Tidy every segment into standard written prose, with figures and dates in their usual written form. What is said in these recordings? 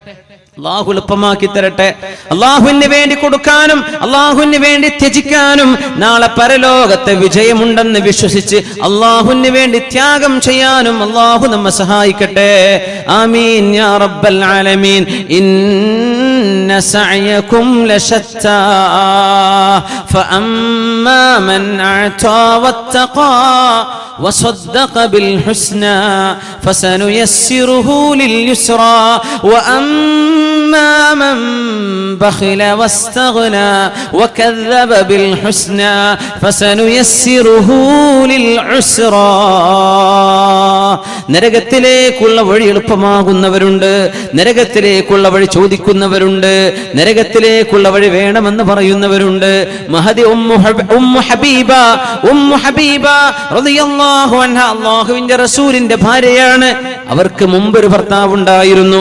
അള്ളാഹു എളുപ്പമാക്കി തരട്ടെ. അള്ളാഹുവിന് വേണ്ടി കൊടുക്കാനും അള്ളാഹുവിന് വേണ്ടി ത്യജിക്കാനും നാളെ പരലോകത്തെ വിജയമുണ്ടെന്ന് വിശ്വസിച്ച് അള്ളാഹുവിന് വേണ്ടി ത്യാഗം ചെയ്യാനും അള്ളാഹു നമ്മെ സഹായിക്കട്ടെ. ആമീൻ യാ റബ്ബൽ ആലമീൻ. ഇന്ന സഅയകും ലശത്താ ഫഅമ്മാ മൻ അഅതാ വത്തഖാ വസദ്ദഖ ബിൽ ഹുസ്നാ ഫസനുയസ്സിറുഹു ലിൽ യുസ്റാ وأما من بخل واستغنى وكذب بالحسنى فسنيسره للعسرى. നരകത്തിലേക്കുള്ള വഴി എളുപ്പമാകുന്നവരുണ്ട്, നരകത്തിലേക്കുള്ള വഴി ചോദിക്കുന്നവരുണ്ട്, നരകത്തിലേക്കുള്ള വഴി വേണമെന്ന് പറയുന്നവരുണ്ട്. മഹദി ഉമ്മു ഹബീബ റളിയല്ലാഹു അൻഹ അല്ലാഹുവിന്റെ റസൂലിന്റെ ഭാര്യയാണ്. അവർക്ക് മുമ്പ് ഒരു ഭർത്താവ് ഉണ്ടായിരുന്നു.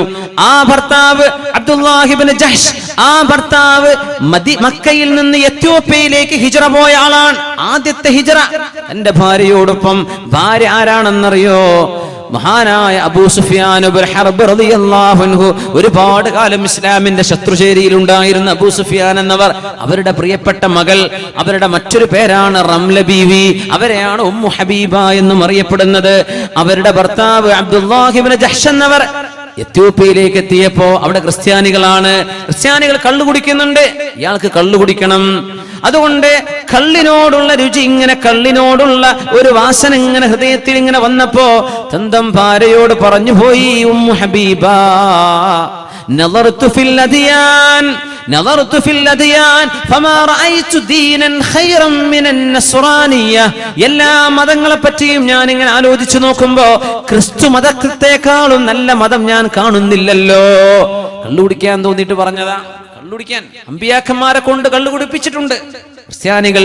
ആ ഭർത്താവ് അബ്ദുല്ലാഹി ഇബ്നു ജഹ്ഷ്. ആ ഭർത്താവ് മക്കയിൽ നിന്ന് എത്യോപ്യയിലേക്ക് ഹിജ്റ പോയ ആളാണ്. ആദ്യത്തെ ഹിജ്റ തന്റെ ഭാര്യയോടൊപ്പം. ഭാര്യ ആരാണെന്നറിയോ? മഹാനായ അബൂ സുഫിയാൻ ഇബ്നു ഹർബ് റളിയല്ലാഹു അൻഹു. ഒരുപാട് കാലം ഇസ്ലാമിന്റെ ശത്രുചേരിയിൽ ഉണ്ടായിരുന്ന അബൂ സുഫിയാൻ എന്നവർ, അവരുടെ പ്രിയപ്പെട്ട മകൾ, അവരുടെ മറ്റൊരു പേരാണ് റംല ബീവി. അവരെയാണ് ഉമ്മു ഹബീബ എന്നും അറിയപ്പെടുന്നത്. അവരുടെ ഭർത്താവ് അബ്ദുല്ലാഹി ഇബ്നു ജഹ്ഷ് എന്നവർ എത്യോപ്യയിലേക്ക് എത്തിയപ്പോ അവിടെ ക്രിസ്ത്യാനികളാണ്. ക്രിസ്ത്യാനികൾ കള്ളു കുടിക്കുന്നുണ്ട്. ഇയാൾക്ക് കള്ളു കുടിക്കണം. അതുകൊണ്ട് കള്ളിനോടുള്ള രുചി, ഇങ്ങനെ കള്ളിനോടുള്ള ഒരു വാസന ഇങ്ങനെ ഹൃദയത്തിൽ ഇങ്ങനെ വന്നപ്പോ സ്വന്തം ഭാര്യയോട് പറഞ്ഞു പോയി, ഉമ്മു ഹബീബ, نظرت في الأديان فما رأيت دينا خيرا من النصرانية. എല്ലാ മതങ്ങളെ പറ്റിയും ഞാൻ ഇങ്ങനെ ആലോചിച്ചു നോക്കുമ്പോ ക്രിസ്തു മതത്തെക്കാളും നല്ല മതം ഞാൻ കാണുന്നില്ലല്ലോ. കള്ളുകുടിക്കാൻ തോന്നിയിട്ട് പറഞ്ഞതാ. കള്ളുകുടിക്കാൻ അമ്പിയാക്കന്മാരെ കൊണ്ട് കള്ളു കുടിപ്പിച്ചിട്ടുണ്ട് ക്രിസ്ത്യാനികൾ.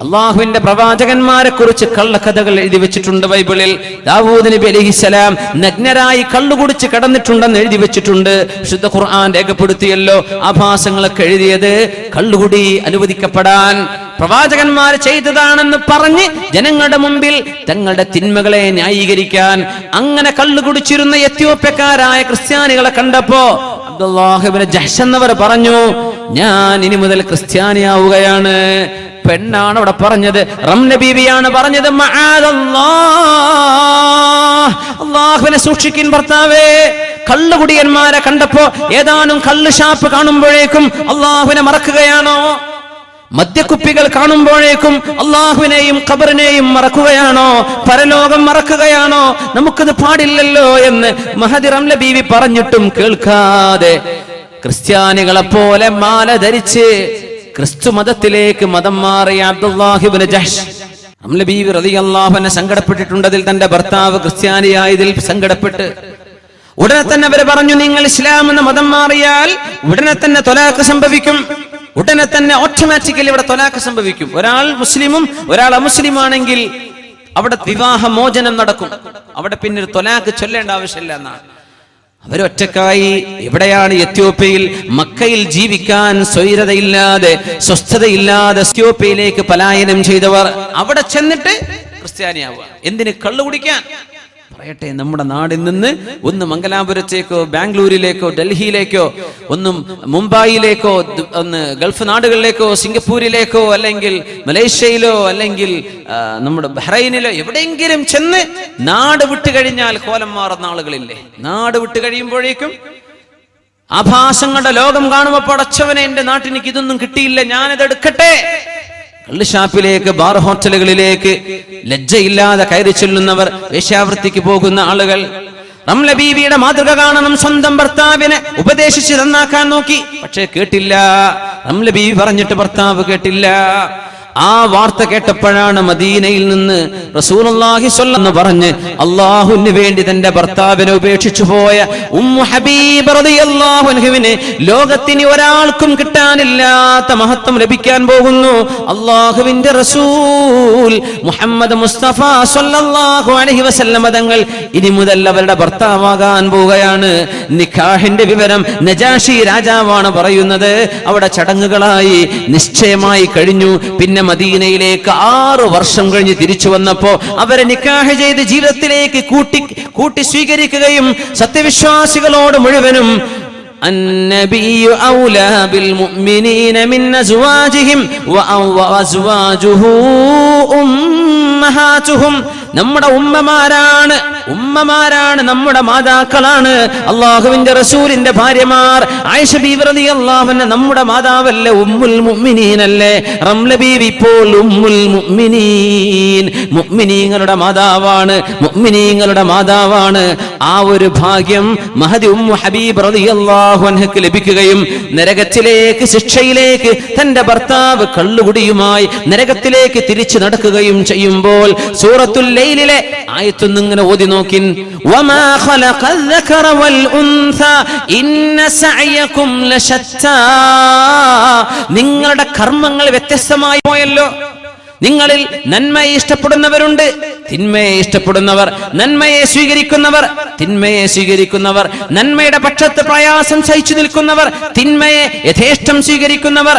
അള്ളാഹുവിന്റെ പ്രവാചകന്മാരെ കുറിച്ച് കള്ളക്കഥകൾ എഴുതി വെച്ചിട്ടുണ്ട് ബൈബിളിൽ. ദാവൂദ് നബി അലൈഹിസ്സലാം നഗ്നരായി കള്ളുകുടിച്ച് കടന്നിട്ടുണ്ടെന്ന് എഴുതി വെച്ചിട്ടുണ്ട്. വിശുദ്ധ ഖുർആൻ രേഖപ്പെടുത്തിയല്ലോ. ആഭാസങ്ങളൊക്കെ എഴുതിയത് കള്ളുകുടി അനുവദിക്കപ്പെടാൻ പ്രവാചകന്മാർ ചെയ്തതാണെന്ന് പറഞ്ഞ് ജനങ്ങളുടെ മുമ്പിൽ തങ്ങളുടെ തിന്മകളെ ന്യായീകരിക്കാൻ അങ്ങനെ കള്ളുകുടിച്ചിരുന്ന എത്യോപ്യക്കാരായ ക്രിസ്ത്യാനികളെ കണ്ടപ്പോ അബ്ദുല്ലാഹി ഇബ്നു ജഹ്ഷ് എന്നവർ പറഞ്ഞു, ഞാൻ ഇനി മുതൽ ക്രിസ്ത്യാനിയാവുകയാണ്. പെണ്ണാണ് അവിടെ പറഞ്ഞത്, റംല ബീവിയാണ് പറഞ്ഞത്. അല്ലാഹുവിനെ സൂക്ഷിക്കിൻ ഭർത്താവേ. കള്ളുകുടിയന്മാരെ കണ്ടപ്പോ ഏതാനും കള്ള് ഷാപ്പ് കാണുമ്പോഴേക്കും അല്ലാഹുവിനെ മറക്കുകയാണോ? മദ്യക്കുപ്പികൾ കാണുമ്പോഴേക്കും അള്ളാഹുവിനെയും ഖബറിനെയും മറക്കുകയാണോ? പരലോകം മറക്കുകയാണോ? നമുക്കത് പാടില്ലല്ലോ എന്ന് മഹദി റംല ബീവി പറഞ്ഞിട്ടും കേൾക്കാതെ ക്രിസ്ത്യാനികളെ പോലെ മാല ധരിച്ച് ക്രിസ്തു മതത്തിലേക്ക് മതം മാറിയ അബ്ദുല്ലാഹി ഇബ്നു ജഹ്ഷ്. റംല ബീവി റളിയല്ലാഹു അൻഹ സങ്കടപ്പെട്ടിട്ടുണ്ട്. അതിൽ തന്റെ ഭർത്താവ് ക്രിസ്ത്യാനിയായതിൽ സങ്കടപ്പെട്ട് ഉടനെ തന്നെ അവര് പറഞ്ഞു, നിങ്ങൾ ഇസ്ലാം എന്ന മതം മാറിയാൽ ഉടനെ തന്നെ ത്വലാഖ് സംഭവിക്കും. ഉടനെ തന്നെ ഓട്ടോമാറ്റിക്കലി ഇവിടെ ത്വലാഖ് സംഭവിക്കും. ഒരാൾ മുസ്ലിമും ഒരാൾ അമുസ്ലിമാണെങ്കിൽ അവിടെ വിവാഹ മോചനം നടക്കും. അവിടെ പിന്നെ ത്വലാഖ് ചൊല്ലേണ്ട ആവശ്യമില്ല എന്നാണ്. അവരൊറ്റക്കായി എവിടെയാണ്? എത്യോപ്യയിൽ, മക്കയിൽ ജീവിക്കാൻ സ്വൈരതയില്ലാതെ സ്വസ്ഥതയില്ലാതെ എത്യോപ്യയിലേക്ക് പലായനം ചെയ്തവർ അവിടെ ചെന്നിട്ട് ക്രിസ്ത്യാനിയാവുക. എന്തിന്? കള്ളു കുടിക്കാൻ. പറയട്ടെ, നമ്മുടെ നാടിൽ നിന്ന് ഒന്ന് മംഗലാപുരത്തേക്കോ ബാംഗ്ലൂരിലേക്കോ ഡൽഹിയിലേക്കോ ഒന്നും മുംബൈയിലേക്കോ ഒന്ന് ഗൾഫ് നാടുകളിലേക്കോ സിംഗപ്പൂരിലേക്കോ അല്ലെങ്കിൽ മലേഷ്യയിലോ അല്ലെങ്കിൽ നമ്മുടെ ബഹ്റൈനിലോ എവിടെയെങ്കിലും ചെന്ന് നാട് വിട്ടു കഴിഞ്ഞാൽ കോലം മാറുന്ന ആളുകളില്ലേ? നാട് വിട്ടു കഴിയുമ്പോഴേക്കും ആഭാസങ്ങളുടെ ലോകം കാണുമ്പോൾ പടച്ചവനെ, എന്റെ നാട്ടിലേക്ക് ഇതൊന്നും കിട്ടിയില്ല, ഞാനിത് എടുക്കട്ടെ. കള്ളുഷാപ്പിലേക്ക്, ബാർ ഹോട്ടലുകളിലേക്ക് ലജ്ജയില്ലാതെ കയറി ചെല്ലുന്നവർ, വേശ്യാവൃത്തിക്ക് പോകുന്ന ആളുകൾ. റംല ബീവിയുടെ മാതൃക കാണണം. സ്വന്തം ഭർത്താവിനെ ഉപദേശിച്ച് നന്നാക്കാൻ നോക്കി, പക്ഷേ കേട്ടില്ല. റംല ബീവി പറഞ്ഞിട്ട് ഭർത്താവ് കേട്ടില്ല. ആ വാർത്ത കേട്ടപ്പോഴാണ് മദീനയിൽ നിന്ന് റസൂലുള്ളാഹി സ്വല്ലല്ലാഹു അലൈഹി വസല്ലം പറഞ്ഞ് അല്ലാഹുവിന് വേണ്ടി തന്റെ ഭർത്താവിനെ ഉപേക്ഷിച്ചു പോയ ഉമ്മു ഹബീബ റളിയല്ലാഹു അൻഹുവിനെ ലോകത്തിന് ഒരാൾക്കും കിട്ടാനില്ലാത്ത മഹത്വം ലഭിക്കാൻ പോകുന്നു. അല്ലാഹുവിന്റെ റസൂൽ മുഹമ്മദ് മുസ്തഫ സ്വല്ലല്ലാഹു അലൈഹി വസല്ലം തങ്ങൾ ഇനി മുതൽ അവരുടെ ഭർത്താവാകാൻ പോവുകയാണ്. നിക്കാഹിന്റെ വിവരം നജാഷി രാജാവാണ് പറയുന്നത്. അവിടെ ചടങ്ങുകളായി നിശ്ചയമായി കഴിഞ്ഞു. പിന്നെ മദീനയിലേക്ക് 6 വർഷം കഴിഞ്ഞ് തിരിച്ചു വന്നപ്പോ അവരെ നിക്കാഹ് ചെയ്ത് ജീവിതത്തിലേക്ക് കൂട്ടി സ്വീകരിക്കുകയും സത്യവിശ്വാസികളോട് മുഴുവനും അന്നബിയ്യു ഔലാ ബിൽ മുഅ്മിനീന മിൻ അസ്വാജിഹിം വഅസ്വാജുഹു ഉമ്മഹാതുഹും. നമ്മുടെ ഉമ്മമാരാണ് നമ്മുടെ മാതാക്കളാണ് അല്ലാഹുവിന്റെ റസൂലിന്റെ ഭാര്യമാർ. ആയിഷ ബീവി റളിയല്ലാഹു അൻഹ നമ്മുടെ മാതാവല്ലേ, ഉമ്മുൽ മുഅ്മിനീനല്ലേ. റംല ബീവി ഇപ്പോൾ ഉമ്മുൽ മുഅ്മിനീൻ, മുഅ്മിനീങ്ങളുടെ മാതാവാണ്. ആ ഒരു ഭാഗ്യം മഹദി ഉമ്മു ഹബീബ് റളിയല്ലാഹു അൻഹയ്ക്ക് ലഭിക്കുകയും നരകത്തിലേക്ക്, ശിക്ഷയിലേക്ക് തന്റെ ഭർത്താവ് കള്ളുകുടിയുമായി നരകത്തിലേക്ക് തിരിച്ചു നടക്കുകയും ചെയ്യുമ്പോൾ സൂറത്തുൽ ലൈലിലെ ആയത്തൊന്നും ഇങ്ങനെ ഓതി നോക്കിൻ. വമാ ഖലഖൽ ദകറ വൽ ഉൻസ ഇന്ന സഅയകും ലശത്താ. നിങ്ങളുടെ കർമ്മങ്ങൾ വ്യത്യസ്തമായി പോയല്ലോ. നിങ്ങളിൽ നന്മയെ ഇഷ്ടപ്പെടുന്നവരുണ്ട്, തിന്മയെ ഇഷ്ടപ്പെടുന്നവർ, നന്മയെ സ്വീകരിക്കുന്നവർ, തിന്മയെ സ്വീകരിക്കുന്നവർ, നന്മയുടെ പക്ഷത്ത് പ്രയാസം സഹിച്ചു നിൽക്കുന്നവർ, തിന്മയെ യഥേഷ്ടം സ്വീകരിക്കുന്നവർ.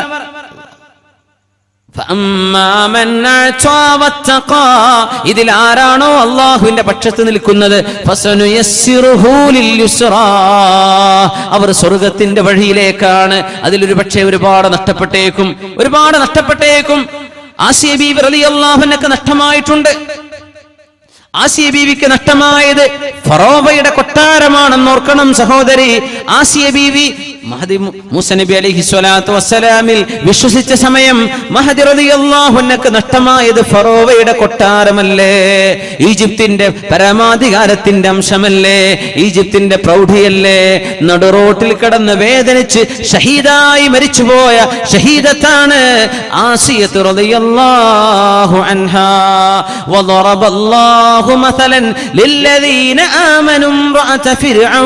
ഇതിൽ ആരാണോ അള്ളാഹുവിന്റെ പക്ഷത്ത് നിൽക്കുന്നത് അവർ സ്വർഗത്തിന്റെ വഴിയിലേക്കാണ്. അതിലൊരു പക്ഷേ ഒരുപാട് നഷ്ടപ്പെട്ടേക്കും. ആസിയ ബീവി റളിയല്ലാഹു അൻഹയ്ക്ക് നഷ്ടമായിട്ടുണ്ട്. ആസിയ ബീവിക്ക് നഷ്ടമായത് ഫറോവയുടെ കൊട്ടാരമാണെന്ന് ഓർക്കണം സഹോദരി. ആസിയ ബീവി മഹദി മൂസ നബി അലൈഹി സ്വലാത്തു വസ്സലാമിൽ വിശ്വസിച്ച സമയം മഹദി റളിയല്ലാഹു അൻഹു നഷ്ടമായത് ഫറോവയുടെ കൊട്ടാരമല്ലേ, ഈജിപ്തിന്റെ പരമാധികാരത്തിന്റെ അംശമല്ലേ, ഈജിപ്തിന്റെ പ്രൗഢിയല്ലേ. നടുറോട്ടിൽ കിടന്ന് വേദനിച്ച് ഷഹീദായി മരിച്ചുപോയ ഷഹീദത്താണ് ആസിയത്ത് റളിയല്ലാഹു അൻഹാ. വദറബല്ലാഹു മസലൻ ലില്ലദീന ആമനു ഇംറഅത ഫിർഔൻ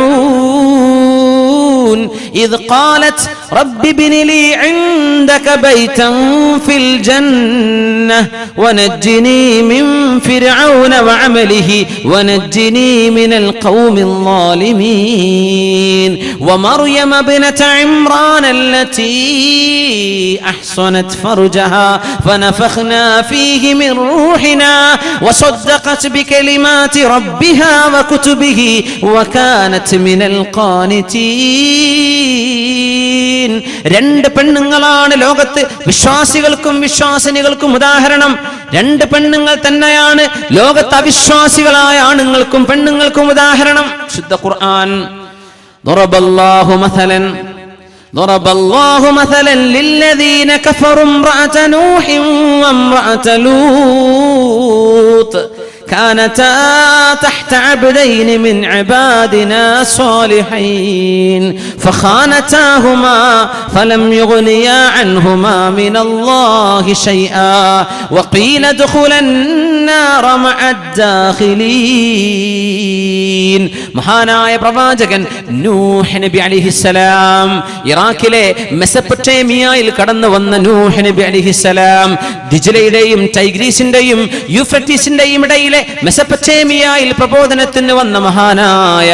إذ قالت رب ابن لي عندك بيتا في الجنة ونجني من فرعون وعمله ونجني من القوم الظالمين ومريم ابنة عمران التي أحصنت فرجها فنفخنا فيه من روحنا وصدقت بكلمات ربها وكتبه وكانت من القانتين. രണ്ട് പെണ്ണുങ്ങളാണ് ലോകത്ത് വിശ്വാസികൾക്കും വിശ്വാസിനികൾക്കും ഉദാഹരണം. രണ്ട് പെണ്ണുങ്ങൾ തന്നെയാണ് ലോകത്ത് അവിശ്വാസികളായ ആണുങ്ങൾക്കും പെണ്ണുങ്ങൾക്കും ഉദാഹരണം. ശുദ്ധ ഖുർആൻ ضرب الله مثلا للذين كفروا امرأة نوح وامرأة لوط كانتا تحت عبدين من عبادنا صالحين فخانتاهما فلم يغنيا عنهما من الله شيئا وقيل ادخلا النار مع الداخلين. മഹാനായ പ്രവാചകൻ നൂഹ് നബി അലൈഹിസ്സലാം, ഇറാഖിലെ മെസപ്പൊട്ടേമിയയിൽ കടന്നു വന്ന നൂഹ് നബി അലൈഹിസ്സലാം, ദിജ്ലയുടെയും ടൈഗ്രീസിന്റെയും യൂഫ്രട്ടീസിന്റെയും ഇടയിലെ മെസപ്പൊട്ടേമിയയിൽ പ്രബോധനത്തിന് വന്ന മഹാനായ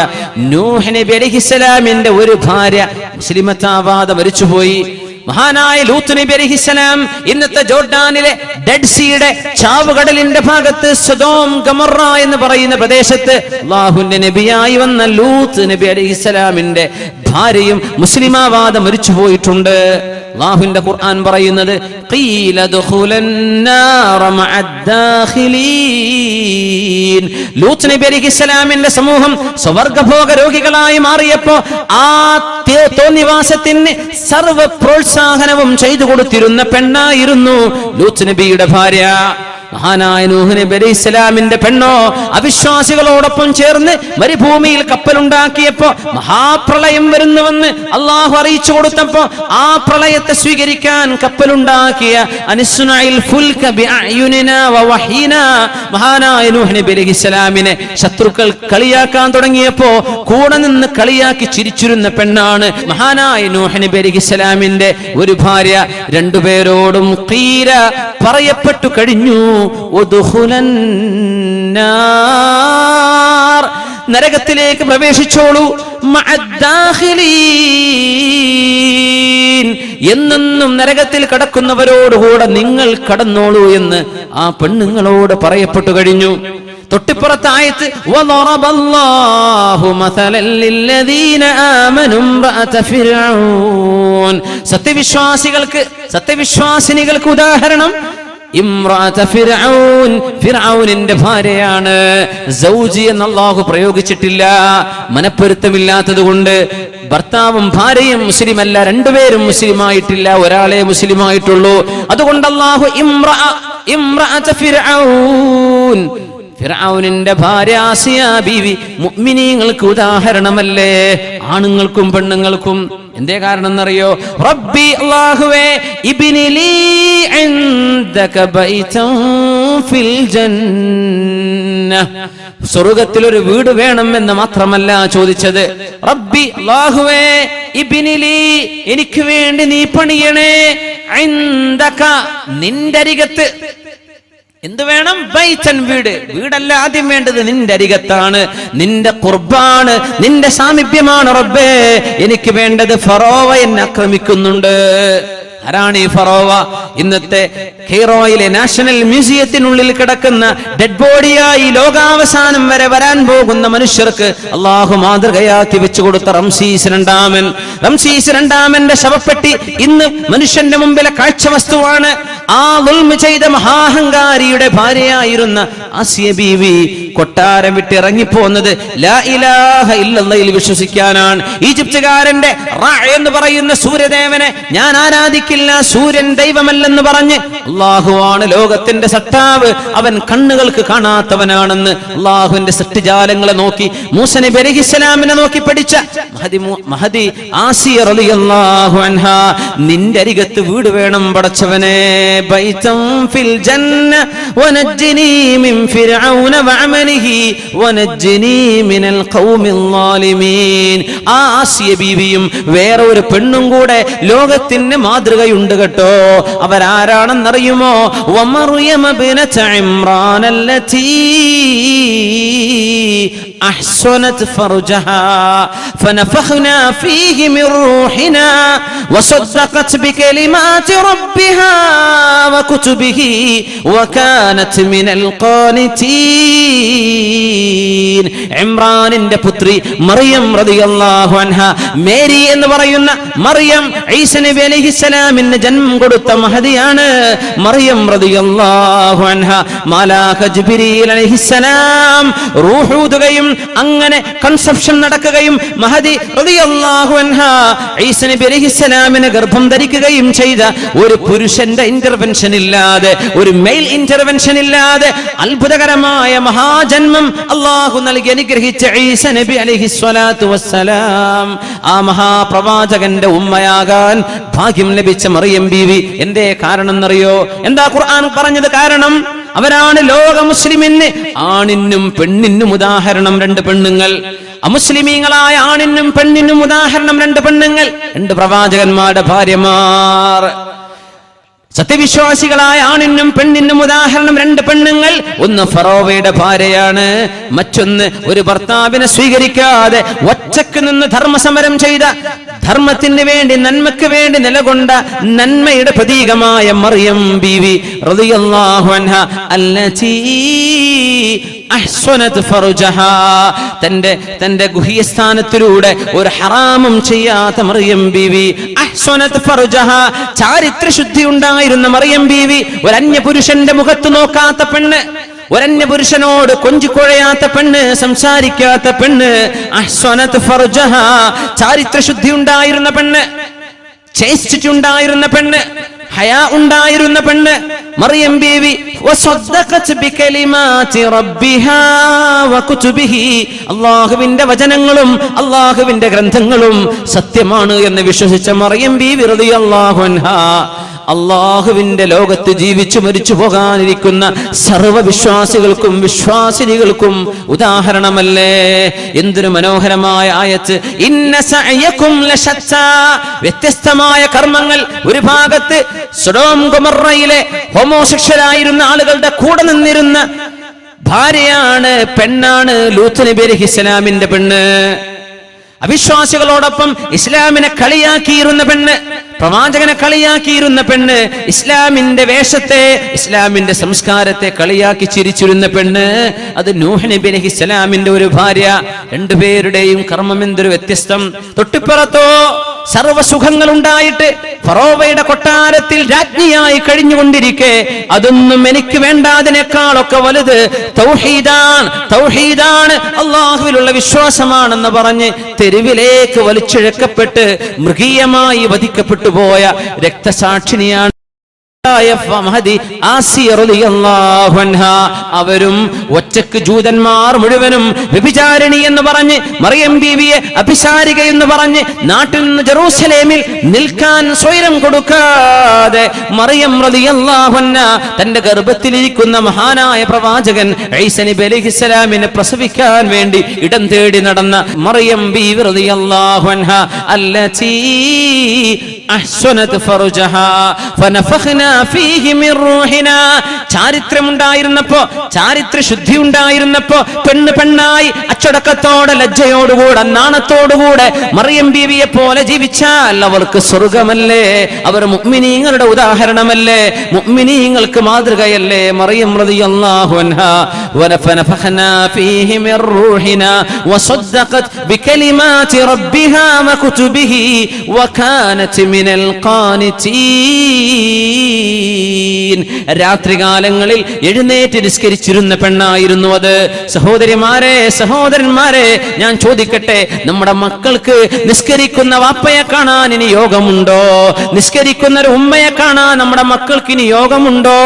നൂഹ് നബി അലൈഹിസ്സലാമിന്റെ ഒരു ഭാര്യ മുസ്ലിമത്താവാതെ മരിച്ചുപോയി. മഹാനായ ലൂത്ത് നബി അലൈഹിസ്സലാം ഇന്നത്തെ ജോർഡാനിലെ ഡെഡ് സീയുടെ ചാവുകടലിന്റെ ഭാഗത്ത് സൊദോം ഗമൊറ എന്ന് പറയുന്ന പ്രദേശത്ത് അല്ലാഹുവിന്റെ നബിയായി വന്ന ലൂത്ത് നബി അലൈഹിസ്സലാമിന്റെ ഭാര്യയും മുസ്ലിമാവാതെ മരിച്ചു പോയിട്ടുണ്ട്. അല്ലാഹുവിന്റെ ഖുർആൻ പറയുന്നത് ഖീല ദഖുലന്നാറ മഅദ്ദാഖിലീൻ. ലൂത്ത് നബി അലൈഹിസ്സലാമിന്റെ സമൂഹം സ്വർഗ്ഗഭോഗ രോഗികളായി മാറിയപ്പോ ആ തോന്നിവാസത്തിന് സർവ്വ പ്രോത്സാഹനവും ചെയ്തു കൊടുത്തിരുന്ന പെണ്ണായിരുന്നു ലൂത്ത് നബിയുടെ ഭാര്യ. മഹാനായ നൂഹ് നബി അലൈഹിസ്സലാമിന്റെ പെണ്ണോ അവിശ്വാസികളോടൊപ്പം ചേർന്ന് മരുഭൂമിയിൽ കപ്പലുണ്ടാക്കിയപ്പോ മഹാപ്രളയം വരുന്നുവെന്ന് അള്ളാഹു അറിയിച്ചു കൊടുത്തപ്പോ ആ പ്രളയത്തെ സ്വീകരിക്കാൻ കപ്പലുണ്ടാക്കിയ അനിസ്നാഇൽ ഫുൽക ബിഅയുനിനാ വവഹീനാ മഹാനായ നൂഹ് നബി അലൈഹിസ്സലാമിനെ ശത്രുക്കൾ കളിയാക്കാൻ തുടങ്ങിയപ്പോ കൂടെ നിന്ന് കളിയാക്കി ചിരിച്ചിരുന്ന പെണ്ണാണ് മഹാനായ നൂഹ് നബി അലൈഹിസ്സലാമിന്റെ ഒരു ഭാര്യ. രണ്ടുപേരോടും ഖീല പറയപ്പെട്ടു കഴിഞ്ഞു നരകത്തിലേക്ക് പ്രവേശിച്ചോളൂ, എന്നെന്നും നരകത്തിൽ കടക്കുന്നവരോടുകൂടെ നിങ്ങൾ കടന്നോളൂ എന്ന് ആ പെണ്ണുങ്ങളോട് പറയപ്പെട്ടു കഴിഞ്ഞു. തൊട്ടിപ്പുറത്തെ ആയത്ത് വളറബല്ലാഹു മസലൻ ലില്ലദീന ആമനു ഇംറഅത ഫിർഔൻ, സത്യവിശ്വാസിനികൾക്ക് ഉദാഹരണം ഇംറഅത ഫിർഔൻ, ഫിർഔനിന്റെ ഭാര്യയാണ്. സൗജി എന്ന് അല്ലാഹു പ്രയോഗിച്ചിട്ടില്ല, മനപ്പൊരുത്തമില്ലാത്തത് കൊണ്ട്. ഭർത്താവും ഭാര്യയും മുസ്ലിമല്ല, രണ്ടുപേരും മുസ്ലിമായിട്ടില്ല, ഒരാളെ മുസ്ലിമായിട്ടുള്ളൂ. അതുകൊണ്ട് അല്ലാഹു ഇംറഅത ഫിർഔൻ, ഫിർഔനിന്റെ ഭാര്യ ആസിയ ബീവി മുഅ്മിനീങ്ങൾക്ക് ഉദാഹരണമല്ലേ, ആണുങ്ങൾക്കും പെണ്ണുങ്ങൾക്കും. എന്തേ കാരണം എന്നറിയോ? റബ്ബി അല്ലാഹുവേ ഇബ്നി ലീ ഇൻദക ബൈതൻ ഫിൽ ജന്ന, സ്വർഗ്ഗത്തിൽ ഒരു വീട് വേണം എന്ന് മാത്രമല്ല ചോദിച്ചത്. റബ്ബി അല്ലാഹുവേ ഇബ്നി ലീ, എനിക്ക് വേണ്ടി നീ പണിയണേ, ഇൻദക, നിന്റെ അരികത്ത്. എന്ത് വേണം? ബൈതൻ, വീട്. വീടല്ല ആദ്യം വേണ്ടത്, നിന്റെ അരികത്താണ്, നിന്റെ ഖുർബാണ്, നിന്റെ സാമീപ്യമാണ് റബ്ബേ എനിക്ക് വേണ്ടത്. ഫറോവ എന്നെ ആക്രമിക്കുന്നുണ്ട്. ആരാണ് ഈ ഫറോവ? ഇന്നത്തെ കെയ്റോയിലെ നാഷണൽ മ്യൂസിയത്തിനുള്ളിൽ കിടക്കുന്ന ഡെഡ് ബോഡിയായി ലോകാവസാനം വരെ വരാൻ പോകുന്ന മനുഷ്യർക്ക് അള്ളാഹു മാതൃകയാക്കി വെച്ചു കൊടുത്ത റംസീസ് രണ്ടാമന്റെ ശവപ്പെട്ടി ഇന്ന് മനുഷ്യന്റെ മുമ്പിലെ കാഴ്ച വസ്തുവാണ്. ആ ദുൽമ ചെയ്ത മഹാഹങ്കാരിയുടെ ഭാര്യയായിരുന്ന ആസിയ ബീവി കൊട്ടാരം വിട്ട് ഇറങ്ങിപ്പോന്നത് ലാ ഇലാഹ ഇല്ലല്ലാഹയിൽ വിശ്വസിക്കാനാണ്. ഈജിപ്തുകാരന്റെ റാ എന്ന് പറയുന്ന സൂര്യദേവനെ ഞാൻ ആരാധിക്കില്ല, സൂര്യൻ ദൈവമല്ലെന്ന് പറഞ്ഞ് അള്ളാഹുവാണ് ലോകത്തിന്റെ സട്ടാവ്, അവൻ കണ്ണുകൾക്ക് കാണാത്തവനാണെന്ന് അള്ളാഹുവിന്റെ സൃഷ്ടിജാലങ്ങളെ നോക്കി മൂസ നബി അലൈഹിസ്സലാമിനെ നോക്കി പഠിച്ച മഹദി ആസിയ റളിയല്ലാഹു അൻഹാ, നിന്റെ അരികത്ത് വീട് വേണം പടച്ചവനെ. ബൈതൻ ഫിൽ ജന്ന വനജ്ജിനി മിൻ ഫിർഔന വഅമലിഹി വനജ്ജിനി മിനൽ ഖൗമിൽ ളാലിമീൻ. ആ ആസിയ ബീവിയും വേറെ ഒരു പെണ്ണും കൂടെ ലോകത്തിന് മാതൃകയുണ്ട് കേട്ടോ. അവരാരാണെന്നറിയുമോ? വമർയമ ബിനത ഇമ്രാൻ അല്ലതി അഹ്സനത് ഫർജഹാ ഫനഫഖ്നാ ഫീഹി മിൻ റൂഹിനാ വസദ്ദഖത് ബികലിമാതി റബ്ബിഹാ വകുതുബിഹി വകാനത് മിനൽ ഖാനിതീൻ. ഇമ്രാനിന്റെ പുത്രി മറിയം റളിയല്ലാഹു അൻഹാ, മേരി എന്ന് പറയുന്ന മറിയം ഈസ നബി അലൈഹിസ്സലാമിന് ജന്മം കൊടുത്ത മഹദിയാണ് മറിയം റളിയല്ലാഹു അൻഹാ. മാലാഖ ജിബ്രീൽ അലൈഹിസ്സലാം റൂഹ് ഊതുകയും അങ്ങനെ കൺസെപ്ഷൻ നടക്കുകയും മഹദി റളിയല്ലാഹു അൻഹാ ഈസ നബി അലൈഹിസ്സലാമിനെ ഗർഭം ധരിക്കുകയും ചെയ്ത ഒരു പുരുഷന്റെ ഇന്റർവെൻഷൻ ഇല്ലാതെ, ഒരു മെയിൽ ഇന്റർവെൻഷൻ ഇല്ലാതെ അത്ഭുതകരമായ മഹാജന്മം അല്ലാഹു നൽകി അനുഗ്രഹിച്ച ഈസ നബി അലൈഹിസ്സലാത്തു വസ്സലാം, ആ മഹാപ്രവാചകന്റെ ഉമ്മയാകാൻ ഭാഗ്യം ലഭിച്ച മറിയം ബീവി. എന്തേ കാരണം എന്നറിയോ? എന്താ ഖുർആൻ പറഞ്ഞത് കാരണം? അവരാണ് ലോക മുസ്ലിമിന് ആണിനും പെണ്ണിനും ഉദാഹരണം രണ്ട് പെണ്ണുങ്ങൾ. അമുസ്ലിമീങ്ങളായ ആണിനും പെണ്ണിനും ഉദാഹരണം രണ്ട് പെണ്ണുങ്ങൾ, രണ്ട് പ്രവാചകന്മാരുടെ ഭാര്യമാർ. സത്യവിശ്വാസികളായ ആണിനും പെണ്ണിനും ഉദാഹരണം രണ്ട് പെണ്ണുങ്ങൾ. ഒന്ന് ഫറോവയുടെ ഭാര്യയാണ്, മറ്റൊന്ന് ഒരു ഭർത്താവിനെ സ്വീകരിക്കാതെ ഒറ്റക്ക് നിന്ന് ധർമ്മസമരം ചെയ്ത, ധർമ്മത്തിന് വേണ്ടി നന്മയ്ക്ക് വേണ്ടി നിലകൊണ്ട നന്മയുടെ പ്രതീകമായ മറിയം ബീവി റളിയല്ലാഹു അൻഹാ അല്ലതി അഹ്സനത് ഫർജഹാ, തന്റെ ഗുഹ്യസ്ഥാനത്തിലൂടെ ഒരു ഹറാമും ചെയ്യാത്ത മറിയം ബീവി. അഹ്സനത് ഫർജഹാ, ചാരിത്ര ശുദ്ധി ഉണ്ടായിരുന്ന മറിയം ബീവി, ഒരു അന്യ പുരുഷന്റെ മുഖത്ത് നോക്കാത്ത പെണ്ണ്, ഒരന്യ പുരുഷനോട് കൊഞ്ചിക്കൊഴയാത്ത പെണ്ണ്, സംസാരിക്കാത്ത പെണ്ണ്. അഹ്സനത് ഫർജഹാ, ചാരിത്ര ശുദ്ധി ഉണ്ടായിരുന്ന പെണ്ണ്, ചേഷ്ടിച്ച് ഉണ്ടായിരുന്ന പെണ്ണ്, ഹയാ ഉണ്ടായിരുന്ന പെണ്ണ് മറിയം ബീവി. വസദ്ദഖത് ബികലിമാതി റബ്ബിഹാ വകുതുബിഹി, അല്ലാഹുവിന്റെ വചനങ്ങളും അല്ലാഹുവിന്റെ ഗ്രന്ഥങ്ങളും സത്യമാണ് എന്ന് വിശ്വസിച്ച മറിയം ബീവി റളിയല്ലാഹു അൻഹാ അള്ളാഹുവിന്റെ ലോകത്ത് ജീവിച്ചു മരിച്ചു പോകാനിരിക്കുന്ന സർവ്വവിശ്വാസികൾക്കും വിശ്വാസിനികൾക്കും ഉദാഹരണമല്ലേ? എന്തൊരു മനോഹരമായ ആയത്ത്. ഇന്ന സഅയകും ലശത്താ, വ്യത്യസ്തമായ കർമ്മങ്ങൾ. ഒരു ഭാഗത്ത് സൊഡോം ഗൊമൊറയിലെ ഹോമോസെക്ഷലായിരുന്ന ആളുകളുടെ കൂടെ നിന്നിരുന്ന ഭാര്യയാണ്, പെണ്ണാണ് ലൂത്ത് നബി അലൈഹിസ്സലാമിന്റെ പെണ്ണ്. അവിശ്വാസികളോടൊപ്പം ഇസ്ലാമിനെ കളിയാക്കിയിരുന്ന പെണ്ണ്. പ്രവാചകനെ കളിയാക്കിയിരുന്ന പെണ്ണ്, ഇസ്ലാമിന്റെ വേഷത്തെ, ഇസ്ലാമിന്റെ സംസ്കാരത്തെ കളിയാക്കി ചിരിച്ചിരുന്ന പെണ്ണ്, അത് നൂഹ് നബി അലൈഹിസ്സലാമിന്റെ ഒരു ഭാര്യ. രണ്ടുപേരുടെയും കർമ്മം എന്തൊരു വ്യത്യസ്തം. തൊട്ടിപ്പുറത്തോ സർവ്വസുഖങ്ങൾ ഉണ്ടായിട്ട് ഫറോവയുടെ കൊട്ടാരത്തിൽ രാജ്ഞിയായി കഴിഞ്ഞുകൊണ്ടിരിക്കെ, അതൊന്നും എനിക്ക് വേണ്ട, അതിനേക്കാളൊക്കെ വലുത് തൗഹീദാണ്, അള്ളാഹുവിലുള്ള വിശ്വാസമാണെന്ന് പറഞ്ഞ് തെരുവിലേക്ക് വലിച്ചിഴക്കപ്പെട്ട് മൃഗീയമായി വധിക്കപ്പെട്ടു പോയ രക്തസാക്ഷിനിയാണ് അവരും ഒറ്റക്ക് ജൂതന്മാർ മുഴുവനും വ്യഭിചാരിണി എന്ന് പറഞ്ഞ് മറിയം ബീവിയെ അഭിസാരിക എന്ന് പറഞ്ഞ് നാട്ടിൽ നിന്ന് ജെറൂസലേമിൽ നിൽക്കാൻ സ്വൈരം കൊടുക്കാതെ മറിയം റളിയല്ലാഹു അൻഹ തന്റെ ഗർഭത്തിലിരിക്കുന്ന മഹാനായ പ്രവാചകൻ ഈസാ നബി അലൈഹിസ്സലാമിനെ പ്രസവിക്കാൻ വേണ്ടി ഇടം തേടി നടന്ന മറിയം ബീവി റളിയല്ലാഹു അൻഹ അല്ലതി അഹ്സനത് ഫർജഹാ ഫനഫഖ്നാ ഫീഹി മിർ റൂഹിനാ. ചാരിത്രമുണ്ടായിരുന്നപ്പോ, ചാരിത്ര ശുദ്ധി ഉണ്ടായിരുന്നപ്പോ, പെണ്ണായി അച്ചടക്കത്തോടെ, ലജ്ജയോടുകൂടെ, നാണത്തോടുകൂടെ മറിയം ബീവിയെ പോലെ ജീവിച്ചാൽ അവർക്ക് സ്വർഗമല്ലേ? അവർ മുഅ്മിനീങ്ങളുടെ ഉദാഹരണമല്ലേ? മുഅ്മിനീങ്ങൾക്ക് മാതൃകയല്ലേ മറിയം റളിയല്ലാഹു അൻഹാ? വനഫഖ്നാ ഫീഹി മിർ റൂഹിനാ വസദ്ദഖത് ബികലിമാതി റബ്ബിഹാ വകുതുബിഹി വകാനത് മിനൽ ഖാനിതീൻ. രാത്രികാലങ്ങളിൽ എഴുന്നേറ്റ് നിസ്കരിച്ചിരുന്ന പെണ്ണായിരുന്നു അത്. സഹോദരിമാരെ, സഹോദരന്മാരെ, ഞാൻ ചോദിക്കട്ടെ, നമ്മുടെ മക്കൾക്ക് നിസ്കരിക്കുന്ന വാപ്പയെ കാണാൻ ഇനി യോഗമുണ്ടോ? നിസ്കരിക്കുന്ന ഒരു ഉമ്മയെ കാണാൻ നമ്മുടെ മക്കൾക്ക് ഇനി യോഗമുണ്ടോ?